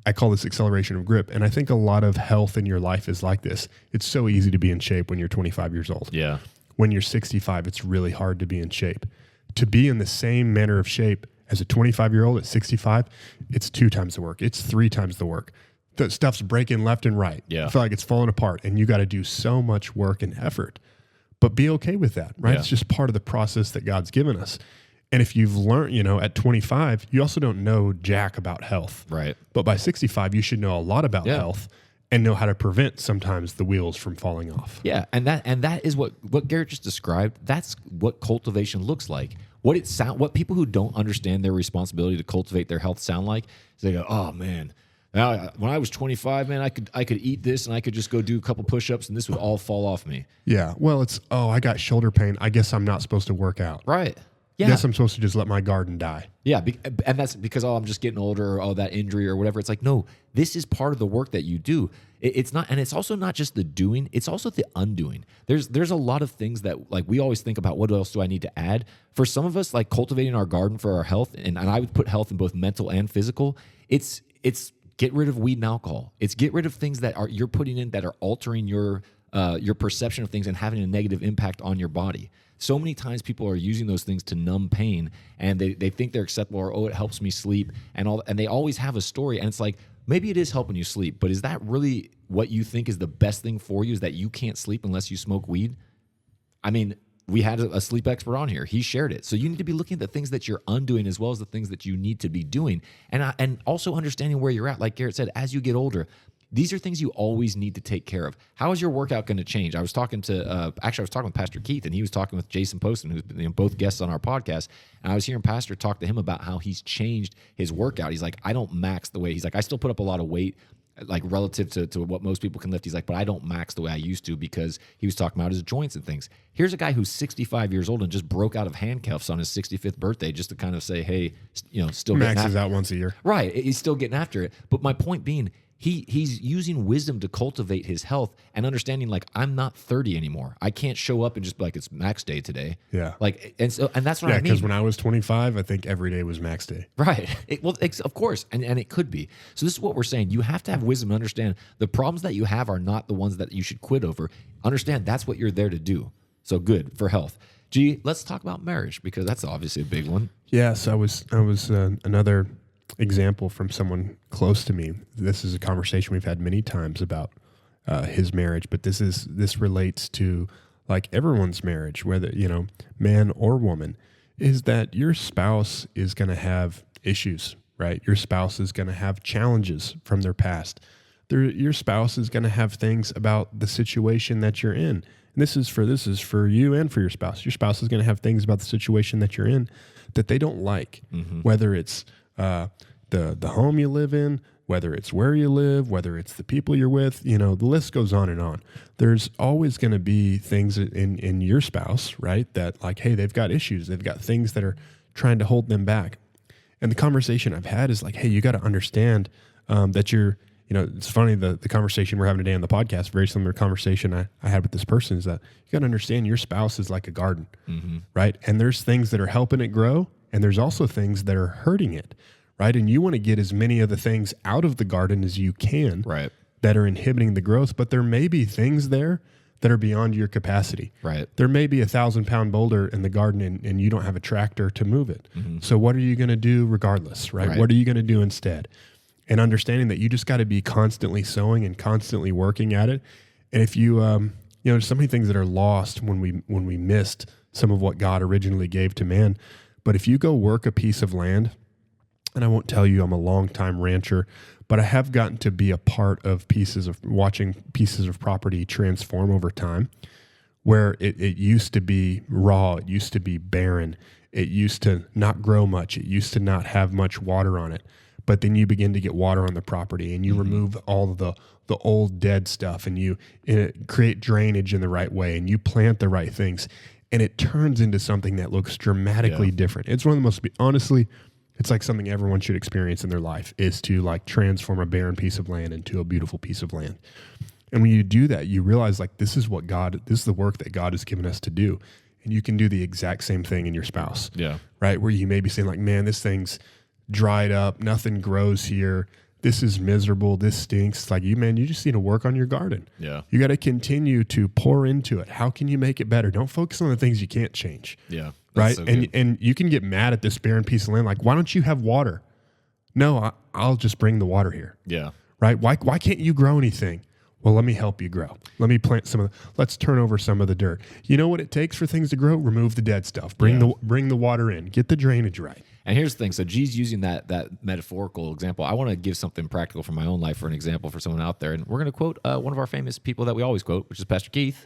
I call this acceleration of grip. And I think a lot of health in your life is like this. It's so easy to be in shape when you're 25 years old. Yeah. When you're 65, it's really hard to be in shape. To be in the same manner of shape as a 25-year-old at 65, it's 2 times the work. It's 3 times the work. The stuff's breaking left and right. Yeah. I feel like it's falling apart, and you got to do so much work and effort. But be okay with that, right? Yeah. It's just part of the process that God's given us. And if you've learned, at 25, you also don't know jack about health. Right. But by 65, you should know a lot about health. and know how to prevent sometimes the wheels from falling off. Yeah, and that is what Garrett just described. That's what cultivation looks like. What people who don't understand their responsibility to cultivate their health sound like is they go, "Oh man, now, when I was 25, man, I could eat this and I could just go do a couple push-ups and this would all fall off me." Yeah. Well, it's, I got shoulder pain. I guess I'm not supposed to work out. Right. Yeah. I guess I'm supposed to just let my garden die. Yeah, and that's because I'm just getting older, or that injury or whatever. It's like, no, this is part of the work that you do. It's not, and it's also not just the doing; it's also the undoing. There's a lot of things that, like, we always think about. What else do I need to add? For some of us, like cultivating our garden for our health, and I would put health in both mental and physical. It's get rid of weed and alcohol. It's get rid of things that you're putting in that are altering your perception of things and having a negative impact on your body. So many times people are using those things to numb pain, and they think they're acceptable, or it helps me sleep, and they always have a story. And it's like, maybe it is helping you sleep, but is that really what you think is the best thing for you? Is that you can't sleep unless you smoke weed? I mean, we had a sleep expert on here. He shared it. So you need to be looking at the things that you're undoing as well as the things that you need to be doing, and also understanding where you're at. Like Garrett said, as you get older, these are things you always need to take care of. How is your workout going to change? I was talking to with Pastor Keith, and he was talking with Jason Poston, who's been both guests on our podcast. And I was hearing Pastor talk to him about how he's changed his workout. He's like, I don't max the way. He's like, I still put up a lot of weight, like relative to what most people can lift. He's like, but I don't max the way I used to, because he was talking about his joints and things. Here's a guy who's 65 years old and just broke out of handcuffs on his 65th birthday just to kind of say, hey, still maxes out once a year. Right. He's still getting after it. But my point being, he's using wisdom to cultivate his health and understanding, like, I'm not 30 anymore. I can't show up and just be like, it's max day today. Yeah. Like, and that's what I mean. Because when I was 25, I think every day was max day. Right. Of course. And it could be. So this is what we're saying. You have to have wisdom and understand the problems that you have are not the ones that you should quit over. Understand that's what you're there to do. So good for health. G, let's talk about marriage, because that's obviously a big one. Yes, I was another example from someone close to me. This is a conversation we've had many times about his marriage, but this relates to, like, everyone's marriage, whether man or woman, is that your spouse is going to have issues, right? Your spouse is going to have challenges from their past. Your spouse is going to have things about the situation that you're in. And this is for you and for your spouse. Your spouse is going to have things about the situation that you're in that they don't like, whether it's the home you live in, whether it's where you live, whether it's the people you're with, the list goes on and on. There's always going to be things in your spouse, right? That, like, hey, they've got issues. They've got things that are trying to hold them back. And the conversation I've had is like, hey, you got to understand that you're, it's funny, the conversation we're having today on the podcast, very similar conversation I had with this person, is that you got to understand your spouse is like a garden, right? And there's things that are helping it grow, and there's also things that are hurting it, right? And you want to get as many of the things out of the garden as you can, right, that are inhibiting the growth, but there may be things there that are beyond your capacity. Right. There may be 1,000-pound boulder in the garden, and you don't have a tractor to move it. So what are you going to do regardless, right? What are you going to do instead? And understanding that you just got to be constantly sowing and constantly working at it. And if you, there's so many things that are lost when we missed some of what God originally gave to man. But if you go work a piece of land, and I won't tell you I'm a long-time rancher, but I have gotten to be a part of watching pieces of property transform over time, where it used to be raw, it used to be barren, it used to not grow much, it used to not have much water on it. But then you begin to get water on the property, and you remove all of the old dead stuff, and you create drainage in the right way, and you plant the right things, and it turns into something that looks dramatically different. It's one of the most, honestly, it's like something everyone should experience in their life, is to, like, transform a barren piece of land into a beautiful piece of land. And when you do that, you realize, like, this is the work that God has given us to do. And you can do the exact same thing in your spouse. Yeah. Right? Where you may be saying, like, man, this thing's dried up, nothing grows here, this is miserable, this stinks. Like, you just need to work on your garden. Yeah. You got to continue to pour into it. How can you make it better? Don't focus on the things you can't change. Yeah. Right. So and you can get mad at this barren piece of land. Like, why don't you have water? No, I'll just bring the water here. Yeah. Right. Why can't you grow anything? Well, let me help you grow. Let me plant let's turn over some of the dirt. You know what it takes for things to grow? Remove the dead stuff. Bring the water in. Get the drainage right. And here's the thing. So G's using that metaphorical example. I want to give something practical from my own life for an example for someone out there. And we're going to quote one of our famous people that we always quote, which is Pastor Keith.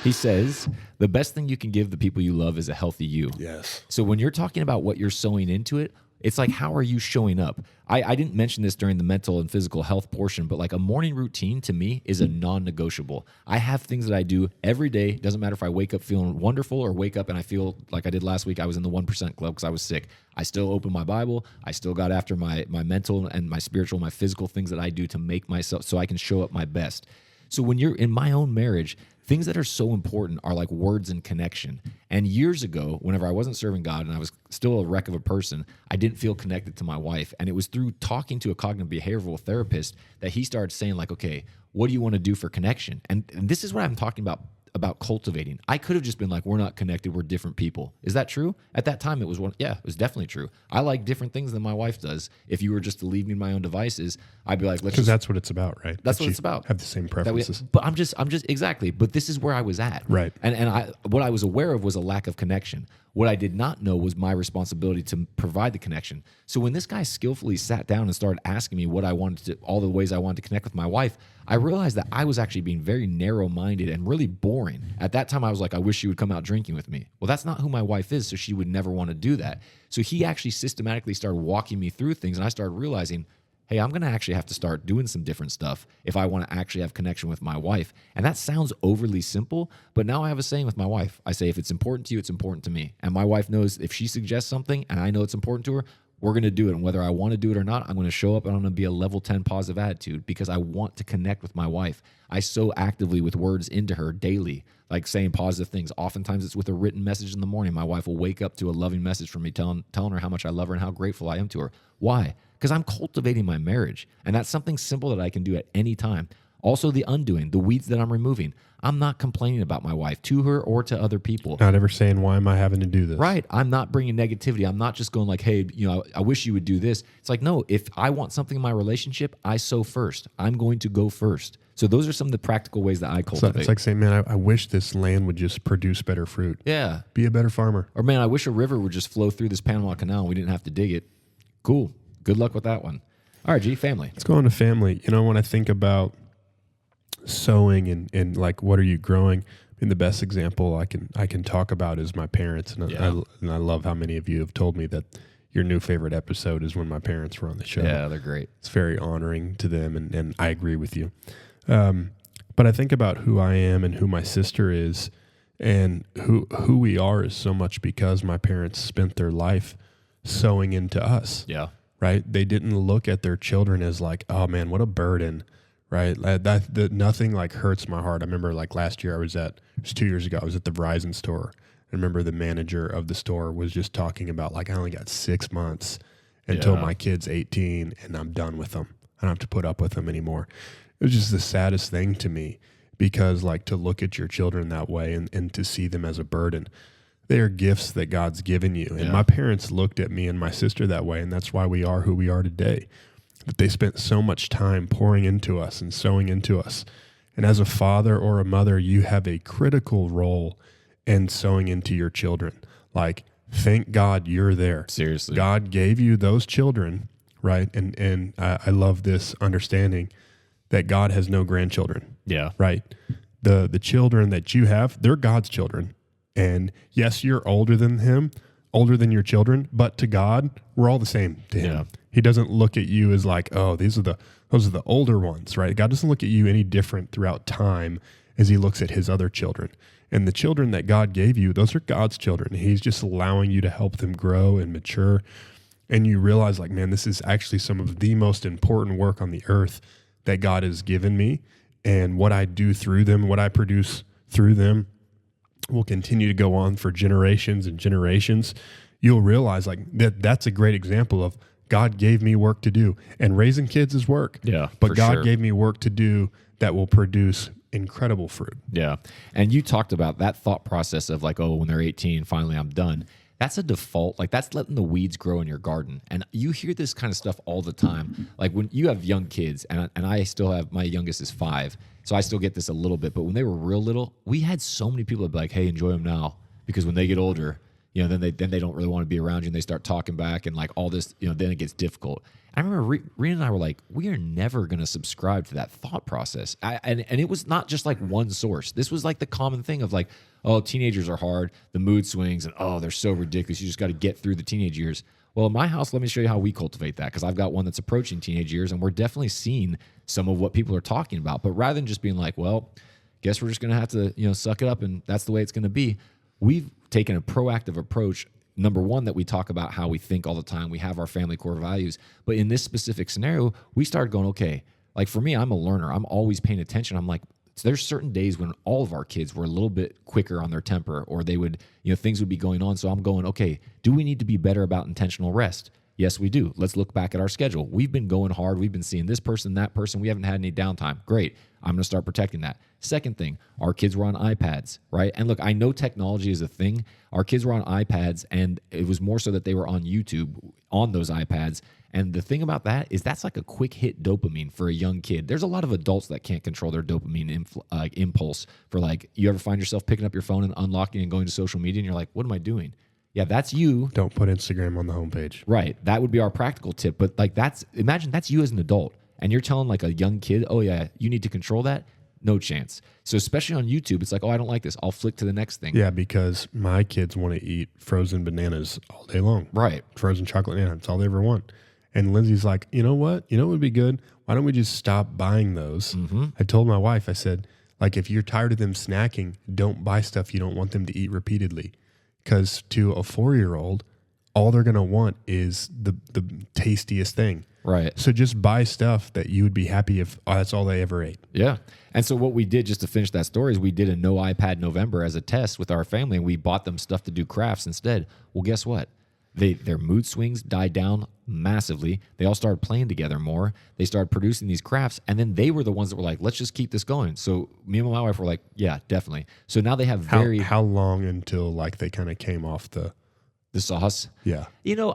He says, the best thing you can give the people you love is a healthy you. Yes. So when you're talking about what you're sowing into it, it's like, how are you showing up? I didn't mention this during the mental and physical health portion, but like a morning routine to me is a non-negotiable. I have things that I do every day. Doesn't matter if I wake up feeling wonderful or wake up and I feel like I did last week. I was in the 1% club because I was sick. I still open my Bible. I still got after my mental and my spiritual, my physical things that I do to make myself so I can show up my best. So when you're in my own marriage, things that are so important are like words and connection. And years ago, whenever I wasn't serving God and I was still a wreck of a person, I didn't feel connected to my wife. And it was through talking to a cognitive behavioral therapist that he started saying like, okay, what do you want to do for connection? And this is what I'm talking about cultivating. I could have just been like, we're not connected, we're different people. Is that true? At that time, it was it was definitely true. I like different things than my wife does. If you were just to leave me in my own devices, I'd be like, because that's what it's about, right? That's what it's about. Have the same preferences. But I'm just exactly. But this is where I was at, right? And what I was aware of was a lack of connection. What I did not know was my responsibility to provide the connection. So when this guy skillfully sat down and started asking me what I wanted to, all the ways I wanted to connect with my wife, I realized that I was actually being very narrow-minded and really boring. At that time, I was like, I wish she would come out drinking with me. Well, that's not who my wife is, so she would never want to do that. So he actually systematically started walking me through things, and I started realizing, hey, I'm going to actually have to start doing some different stuff if I want to actually have connection with my wife. And that sounds overly simple, but now I have a saying with my wife. I say, if it's important to you, it's important to me. And my wife knows if she suggests something and I know it's important to her, we're going to do it. And whether I want to do it or not, I'm going to show up and I'm going to be a level 10 positive attitude because I want to connect with my wife. I sow actively with words into her daily, like saying positive things. Oftentimes it's with a written message in the morning. My wife will wake up to a loving message from me telling her how much I love her and how grateful I am to her. Why? Because I'm cultivating my marriage. And that's something simple that I can do at any time. Also, the undoing, the weeds that I'm removing. I'm not complaining about my wife to her or to other people. Not ever saying, why am I having to do this? Right. I'm not bringing negativity. I'm not just going like, hey, I wish you would do this. It's like, no, if I want something in my relationship, I sow first. I'm going to go first. So those are some of the practical ways that I cultivate. It's like saying, man, I wish this land would just produce better fruit. Yeah. Be a better farmer. Or, man, I wish a river would just flow through this Panama Canal and we didn't have to dig it. Cool. Good luck with that one. All right, G, family. Let's go on to family. When I think about sowing and like, what are you growing? I mean, the best example I can talk about is my parents. And, I love how many of you have told me that your new favorite episode is when my parents were on the show. Yeah, they're great. It's very honoring to them, and I agree with you. But I think about who I am and who my sister is, and who we are is so much because my parents spent their life sowing into us. Yeah. Right? They didn't look at their children as like, oh man, what a burden, right? That nothing like hurts my heart. I remember like last year it was 2 years ago, I was at the Verizon store. I remember the manager of the store was just talking about like, I only got 6 months until my kid's 18 and I'm done with them. I don't have to put up with them anymore. It was just the saddest thing to me because like to look at your children that way and to see them as a burden. They are gifts that God's given you. And my parents looked at me and my sister that way, and that's why we are who we are today. That they spent so much time pouring into us and sowing into us. And as a father or a mother, you have a critical role in sowing into your children. Like, thank God you're there. Seriously. God gave you those children, right? And I love this understanding that God has no grandchildren. Yeah. Right? The children that you have, they're God's children. And yes, you're older than him, older than your children, but to God, we're all the same to him. Yeah. He doesn't look at you as like, oh, those are the older ones, right? God doesn't look at you any different throughout time as he looks at his other children. And the children that God gave you, those are God's children. He's just allowing you to help them grow and mature. And you realize like, man, this is actually some of the most important work on the earth that God has given me. And what I do through them, what I produce through them, will continue to go on for generations and generations. You'll realize like that's a great example of God gave me work to do, and raising kids is work. Yeah, but God gave me work to do that will produce incredible fruit. Yeah. And you talked about that thought process of like, oh, when they're 18, finally I'm done. That's a default. Like that's letting the weeds grow in your garden. And you hear this kind of stuff all the time. Like when you have young kids, and I still have, my youngest is 5, so I still get this a little bit. But when they were real little, we had so many people that be like, hey, enjoy them now, because when they get older, then they don't really want to be around you, and they start talking back and like all this, then it gets difficult. I remember Rena and I were like, we are never going to subscribe to that thought process. And it was not just like one source. This was like the common thing of like, oh, teenagers are hard, the mood swings, and oh, they're so ridiculous. You just got to get through the teenage years. Well, in my house, let me show you how we cultivate that, because I've got one that's approaching teenage years, and we're definitely seeing some of what people are talking about. But rather than just being like, well, guess we're just going to have to, suck it up, and that's the way it's going to be, we've taken a proactive approach. Number one, that we talk about how we think all the time. We have our family core values. But in this specific scenario, we started going, okay, like for me, I'm a learner. I'm always paying attention. I'm like, so there's certain days when all of our kids were a little bit quicker on their temper, or they would, things would be going on. So I'm going, okay, do we need to be better about intentional rest? Yes, we do. Let's look back at our schedule. We've been going hard. We've been seeing this person, that person. We haven't had any downtime. Great. I'm going to start protecting that. Second thing, our kids were on iPads, right? And look, I know technology is a thing. Our kids were on iPads, and it was more so that they were on YouTube on those iPads. And the thing about that is that's like a quick hit dopamine for a young kid. There's a lot of adults that can't control their dopamine impulse for like, you ever find yourself picking up your phone and unlocking and going to social media and you're like, what am I doing? Yeah, that's you. Don't put Instagram on the homepage. Right. That would be our practical tip. But like imagine that's you as an adult and you're telling like a young kid, oh yeah, you need to control that. No chance. So especially on YouTube, it's like, oh, I don't like this. I'll flick to the next thing. Yeah, because my kids want to eat frozen bananas all day long. Right. Frozen chocolate banana. That's all they ever want. And Lindsay's like, you know what? You know what would be good? Why don't we just stop buying those? Mm-hmm. I told my wife, I said, like, if you're tired of them snacking, don't buy stuff you don't want them to eat repeatedly. Because to a 4-year-old, all they're going to want is the tastiest thing. Right. So just buy stuff that you would be happy if that's all they ever ate. Yeah. And so what we did, just to finish that story, is we did a no iPad November as a test with our family, and we bought them stuff to do crafts instead. Well, guess what? Their mood swings died down massively. They all started playing together more. They started producing these crafts, and then they were the ones that were like, let's just keep this going. So me and my wife were like, yeah, definitely. So now they have how long until like they kind of came off the sauce? Yeah.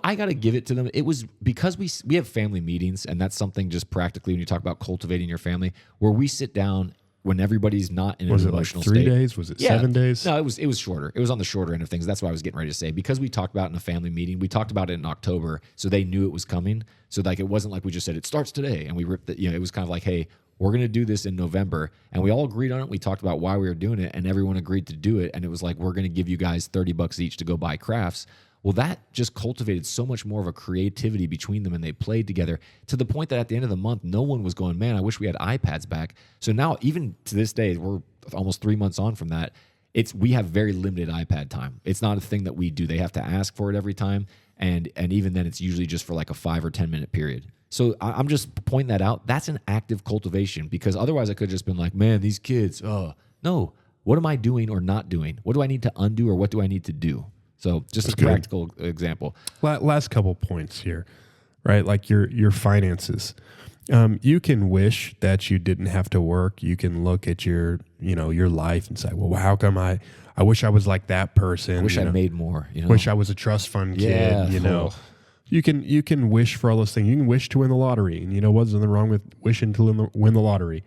I got to give it to them. It was because we have family meetings, and that's something just practically when you talk about cultivating your family, where we sit down when everybody's not in an emotional state. Was it like 3 days? Was it 7 days? No, it was shorter. It was on the shorter end of things. That's what I was getting ready to say. Because we talked about it in a family meeting, we talked about it in October, so they knew it was coming. So like it wasn't like we just said it starts today and we ripped it. It was kind of like, hey, we're going to do this in November, and we all agreed on it. We talked about why we were doing it, and everyone agreed to do it. And it was like, we're going to give you guys $30 each to go buy crafts. Well, that just cultivated so much more of a creativity between them, and they played together to the point that at the end of the month, no one was going, man, I wish we had iPads back. So now, even to this day, we're almost 3 months on from that. We have very limited iPad time. It's not a thing that we do. They have to ask for it every time, and even then, it's usually just for like a 5 or 10 minute period. So I'm just pointing that out. That's an active cultivation, because otherwise I could have just been like, man, these kids, no. What am I doing or not doing? What do I need to undo, or what do I need to do? So just a practical example. Last couple points here, right? Like your finances. You can wish that you didn't have to work. You can look at your life and say, well, how come I wish I was like that person. I wish I made more. Wish I was a trust fund kid. Yeah. You can wish for all those things. You can wish to win the lottery. And what's wrong with wishing to win the lottery?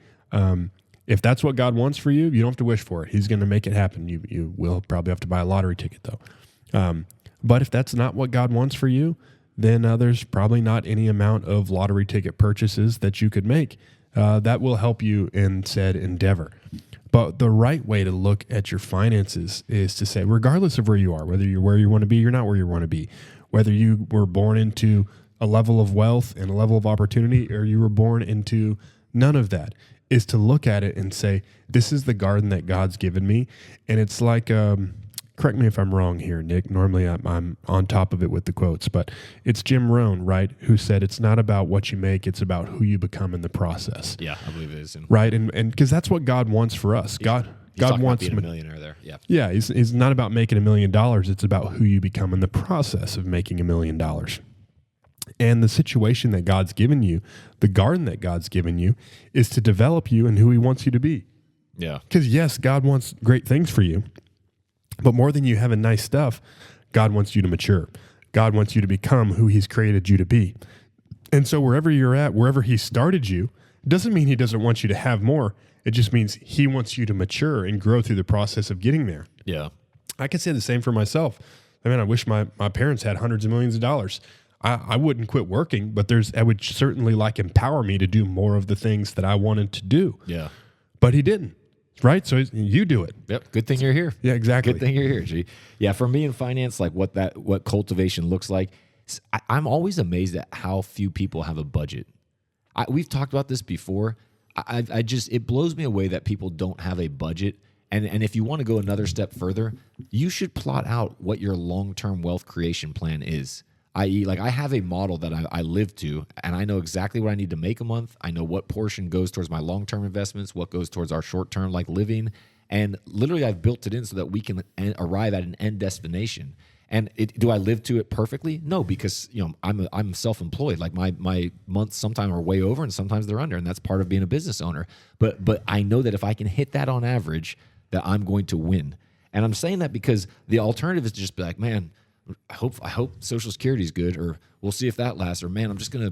If that's what God wants for you, you don't have to wish for it. He's going to make it happen. You will probably have to buy a lottery ticket, though. But if that's not what God wants for you, then there's probably not any amount of lottery ticket purchases that you could make that will help you in said endeavor. But the right way to look at your finances is to say, regardless of where you are, whether you're where you want to be, you're not where you want to be, whether you were born into a level of wealth and a level of opportunity, or you were born into none of that, is to look at it and say, this is the garden that God's given me. And it's like, correct me if I'm wrong here, Nick. Normally I'm on top of it with the quotes, but it's Jim Rohn, right, who said it's not about what you make, it's about who you become in the process. Yeah, I believe it is. Right, and because that's what God wants for us. God wants being a millionaire there. Yeah. Yeah, he's not about making $1 million. It's about who you become in the process of making $1 million. And the situation that God's given you, the garden that God's given you, is to develop you and who he wants you to be. Yeah. Because yes, God wants great things for you. But more than you having nice stuff, God wants you to mature. God wants you to become who he's created you to be. And so wherever you're at, wherever he started you, doesn't mean he doesn't want you to have more. It just means he wants you to mature and grow through the process of getting there. Yeah. I can say the same for myself. I mean, I wish my parents had hundreds of millions of dollars. I wouldn't quit working, but I would certainly like empower me to do more of the things that I wanted to do. Yeah. But he didn't. Right. So you do it. Yep. Good thing you're here. Yeah, exactly. Good thing you're here, G. Yeah. For me in finance, like what cultivation looks like, I'm always amazed at how few people have a budget. We've talked about this before. It blows me away that people don't have a budget. And if you want to go another step further, you should plot out what your long-term wealth creation plan is. I.e., like I have a model that I live to, and I know exactly what I need to make a month. I know what portion goes towards my long-term investments, what goes towards our short-term like living. And literally I've built it in so that we can arrive at an end destination. And do I live to it perfectly? No, because I'm self-employed. Like my months sometimes are way over and sometimes they're under, and that's part of being a business owner. But I know that if I can hit that on average, that I'm going to win. And I'm saying that because the alternative is to just be like, man, I hope Social Security is good, or we'll see if that lasts, or man, I'm just gonna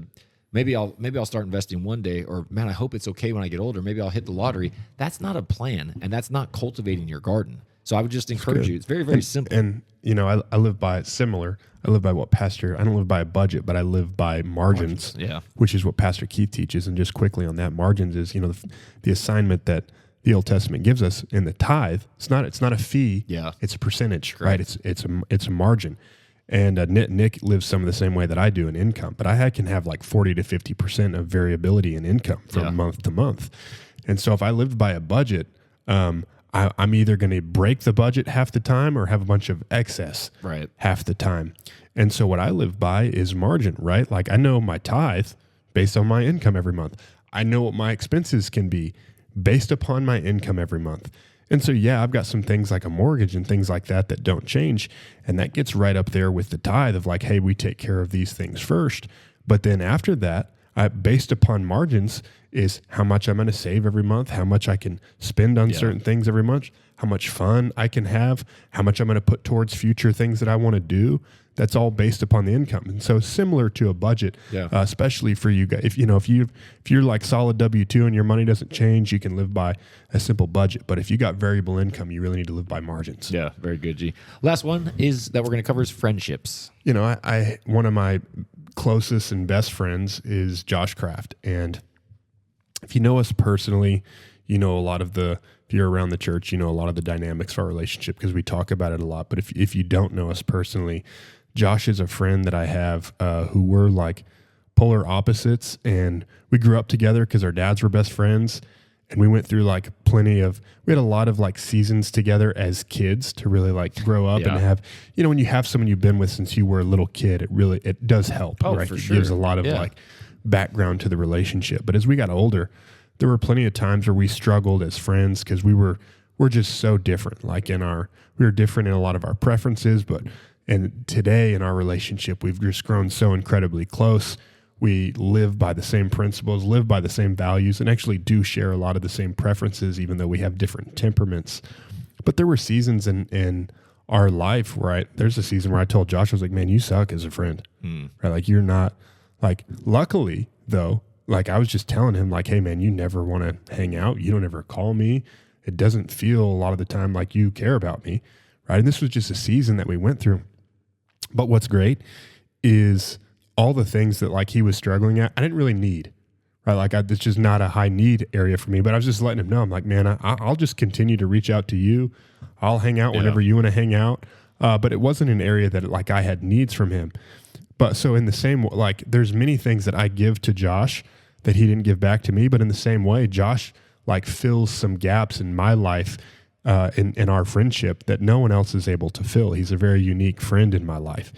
maybe I'll start investing one day, or man, I hope it's okay when I get older. Maybe I'll hit the lottery. That's not a plan, and that's not cultivating your garden. So I would just encourage you. It's very, very simple. And I live by similar. I live by what I don't live by a budget, but I live by margins. Yeah. Which is what Pastor Keith teaches. And just quickly on that, margins is the assignment that the Old Testament gives us in the tithe. It's not a fee. Yeah. It's a percentage, right? It's a margin. And Nick lives some of the same way that I do in income, but I can have like 40 to 50% of variability in income from month to month. And so if I lived by a budget, I'm either going to break the budget half the time or have a bunch of excess half the time. And so what I live by is margin, right? Like I know my tithe based on my income every month. I know what my expenses can be based upon my income every month. And so, I've got some things like a mortgage and things like that don't change. And that gets right up there with the tithe of like, hey, we take care of these things first. But then after that, based upon margins is how much I'm going to save every month, how much I can spend on certain things every month, how much fun I can have, how much I'm going to put towards future things that I want to do. That's all based upon the income. And so similar to a budget, especially for you guys, if you're like solid W-2 and your money doesn't change, you can live by a simple budget. But if you got variable income, you really need to live by margins. Yeah, very good, G. Last one is that we're going to cover is friendships. I one of my closest and best friends is Josh Kraft. And if you know us personally, a lot of if you're around the church, a lot of the dynamics of our relationship because we talk about it a lot. But if you don't know us personally, Josh is a friend that I have who were like polar opposites, and we grew up together because our dads were best friends, and we went through like we had a lot of like seasons together as kids to really like grow up and have, when you have someone you've been with since you were a little kid, it does help, right? For it sure. gives a lot of like background to the relationship. But as we got older, there were plenty of times where we struggled as friends because we're just so different. Like we were different in a lot of our preferences, and today in our relationship, we've just grown so incredibly close. We live by the same principles, live by the same values, and actually do share a lot of the same preferences, even though we have different temperaments. But there were seasons in our life where there's a season where I told Josh, I was like, man, you suck as a friend. Right? Like you're not like, luckily though, like I was just telling him like, hey man, you never want to hang out. You don't ever call me. It doesn't feel a lot of the time like you care about me. Right. And this was just a season that we went through. But what's great is all the things that like he was struggling at, I didn't really need, right? Like it's just not a high need area for me, but I was just letting him know. I'm like, man, I'll just continue to reach out to you. I'll hang out whenever you want to hang out. But it wasn't an area that like I had needs from him. But so in the same, like there's many things that I give to Josh that he didn't give back to me. But in the same way, Josh like fills some gaps in my life in our friendship that no one else is able to fill. He's a very unique friend in my life.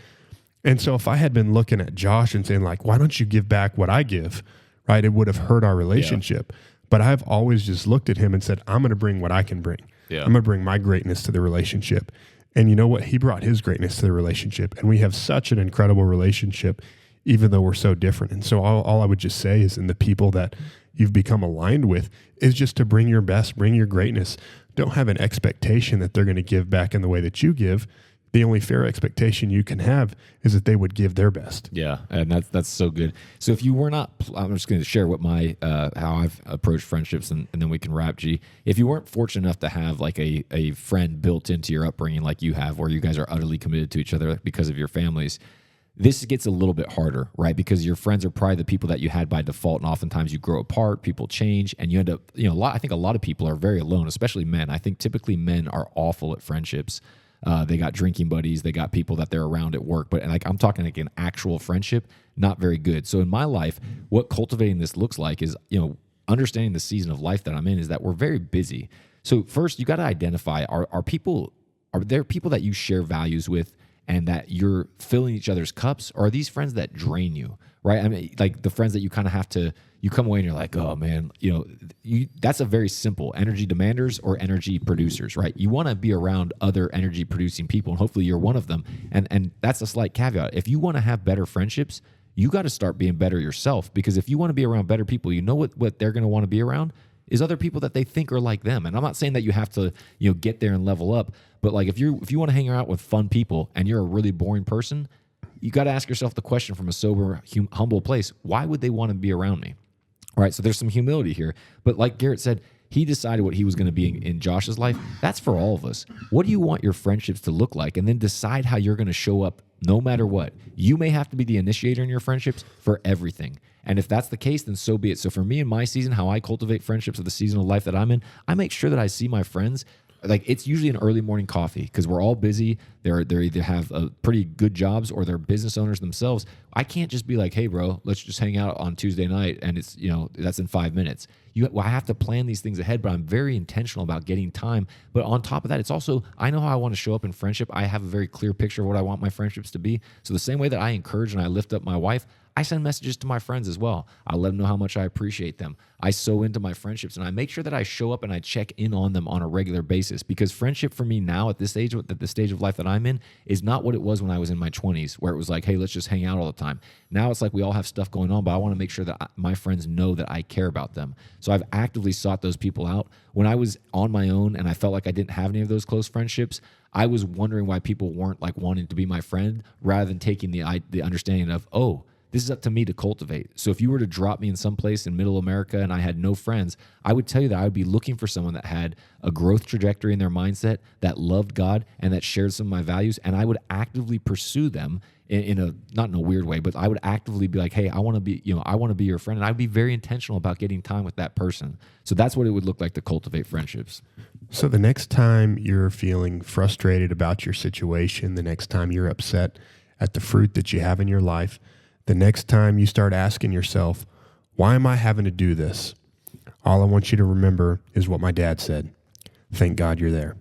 And so if I had been looking at Josh and saying like, why don't you give back what I give, right? It would have hurt our relationship. But I've always just looked at him and said, I'm going to bring what I can bring. I'm going to bring my greatness to the relationship. And you know what? He brought his greatness to the relationship. And we have such an incredible relationship, even though we're so different. And so all I would just say is, in the people that you've become aligned with, is just to bring your best, bring your greatness. Don't have an expectation that they're going to give back in the way that you give. the only fair expectation you can have is that they would give their best. Yeah, and that's so good. So if you were not, I'm just going to share what my how I've approached friendships, and then we can wrap. G, if you weren't fortunate enough to have like a friend built into your upbringing like you have, where you guys are utterly committed to each other because of your families, this gets a little bit harder, right? Because your friends are probably the people that you had by default, and oftentimes you grow apart, people change, and you end up, I think a lot of people are very alone, especially men. I think typically men are awful at friendships. They got drinking buddies, they got people that they're around at work, but like I'm talking like an actual friendship, not very good. So in my life, what cultivating this looks like is, understanding the season of life that I'm in is that we're very busy. So first, you got to identify are there people that you share values with and that you're filling each other's cups, or are these friends that drain you, right? I mean, like the friends that you kind of have to, you come away and you're like, oh man, that's a very simple energy demanders or energy producers, right? You want to be around other energy producing people, and hopefully you're one of them. And that's a slight caveat. If you want to have better friendships, you got to start being better yourself, because if you want to be around better people, you know what they're going to want to be around is other people that they think are like them. And I'm not saying that you have to, get there and level up, but like if you want to hang out with fun people and you're a really boring person, you got to ask yourself the question from a sober, humble place: why would they want to be around me? All right, so there's some humility here. But like Garrett said, he decided what he was going to be in Josh's life. That's for all of us. What do you want your friendships to look like? And then decide how you're going to show up no matter what. You may have to be the initiator in your friendships for everything. And if that's the case, then so be it. So for me in my season, how I cultivate friendships of the season of life that I'm in, I make sure that I see my friends. Like it's usually an early morning coffee because we're all busy. They're either have pretty good jobs or they're business owners themselves. I can't just be like, hey, bro, let's just hang out on Tuesday night, and it's that's in 5 minutes. I have to plan these things ahead, but I'm very intentional about getting time. But on top of that, it's also, I know how I want to show up in friendship. I have a very clear picture of what I want my friendships to be. So the same way that I encourage and I lift up my wife, I send messages to my friends as well. I let them know how much I appreciate them. I sow into my friendships, and I make sure that I show up and I check in on them on a regular basis, because friendship for me now at this age, at the stage of life that I'm in, is not what it was when I was in my 20s, where it was like, hey, let's just hang out all the time. Now it's like we all have stuff going on, but I want to make sure that my friends know that I care about them. So I've actively sought those people out. When I was on my own and I felt like I didn't have any of those close friendships, I was wondering why people weren't like wanting to be my friend, rather than taking the understanding of, oh, this is up to me to cultivate. So if you were to drop me in some place in middle America and I had no friends, I would tell you that I would be looking for someone that had a growth trajectory in their mindset, that loved God, and that shared some of my values. And I would actively pursue them in a, not in a weird way, but I would actively be like, hey, I want to be your friend. And I'd be very intentional about getting time with that person. So that's what it would look like to cultivate friendships. So the next time you're feeling frustrated about your situation, the next time you're upset at the fruit that you have in your life, the next time you start asking yourself, why am I having to do this? All I want you to remember is what my dad said. Thank God you're there.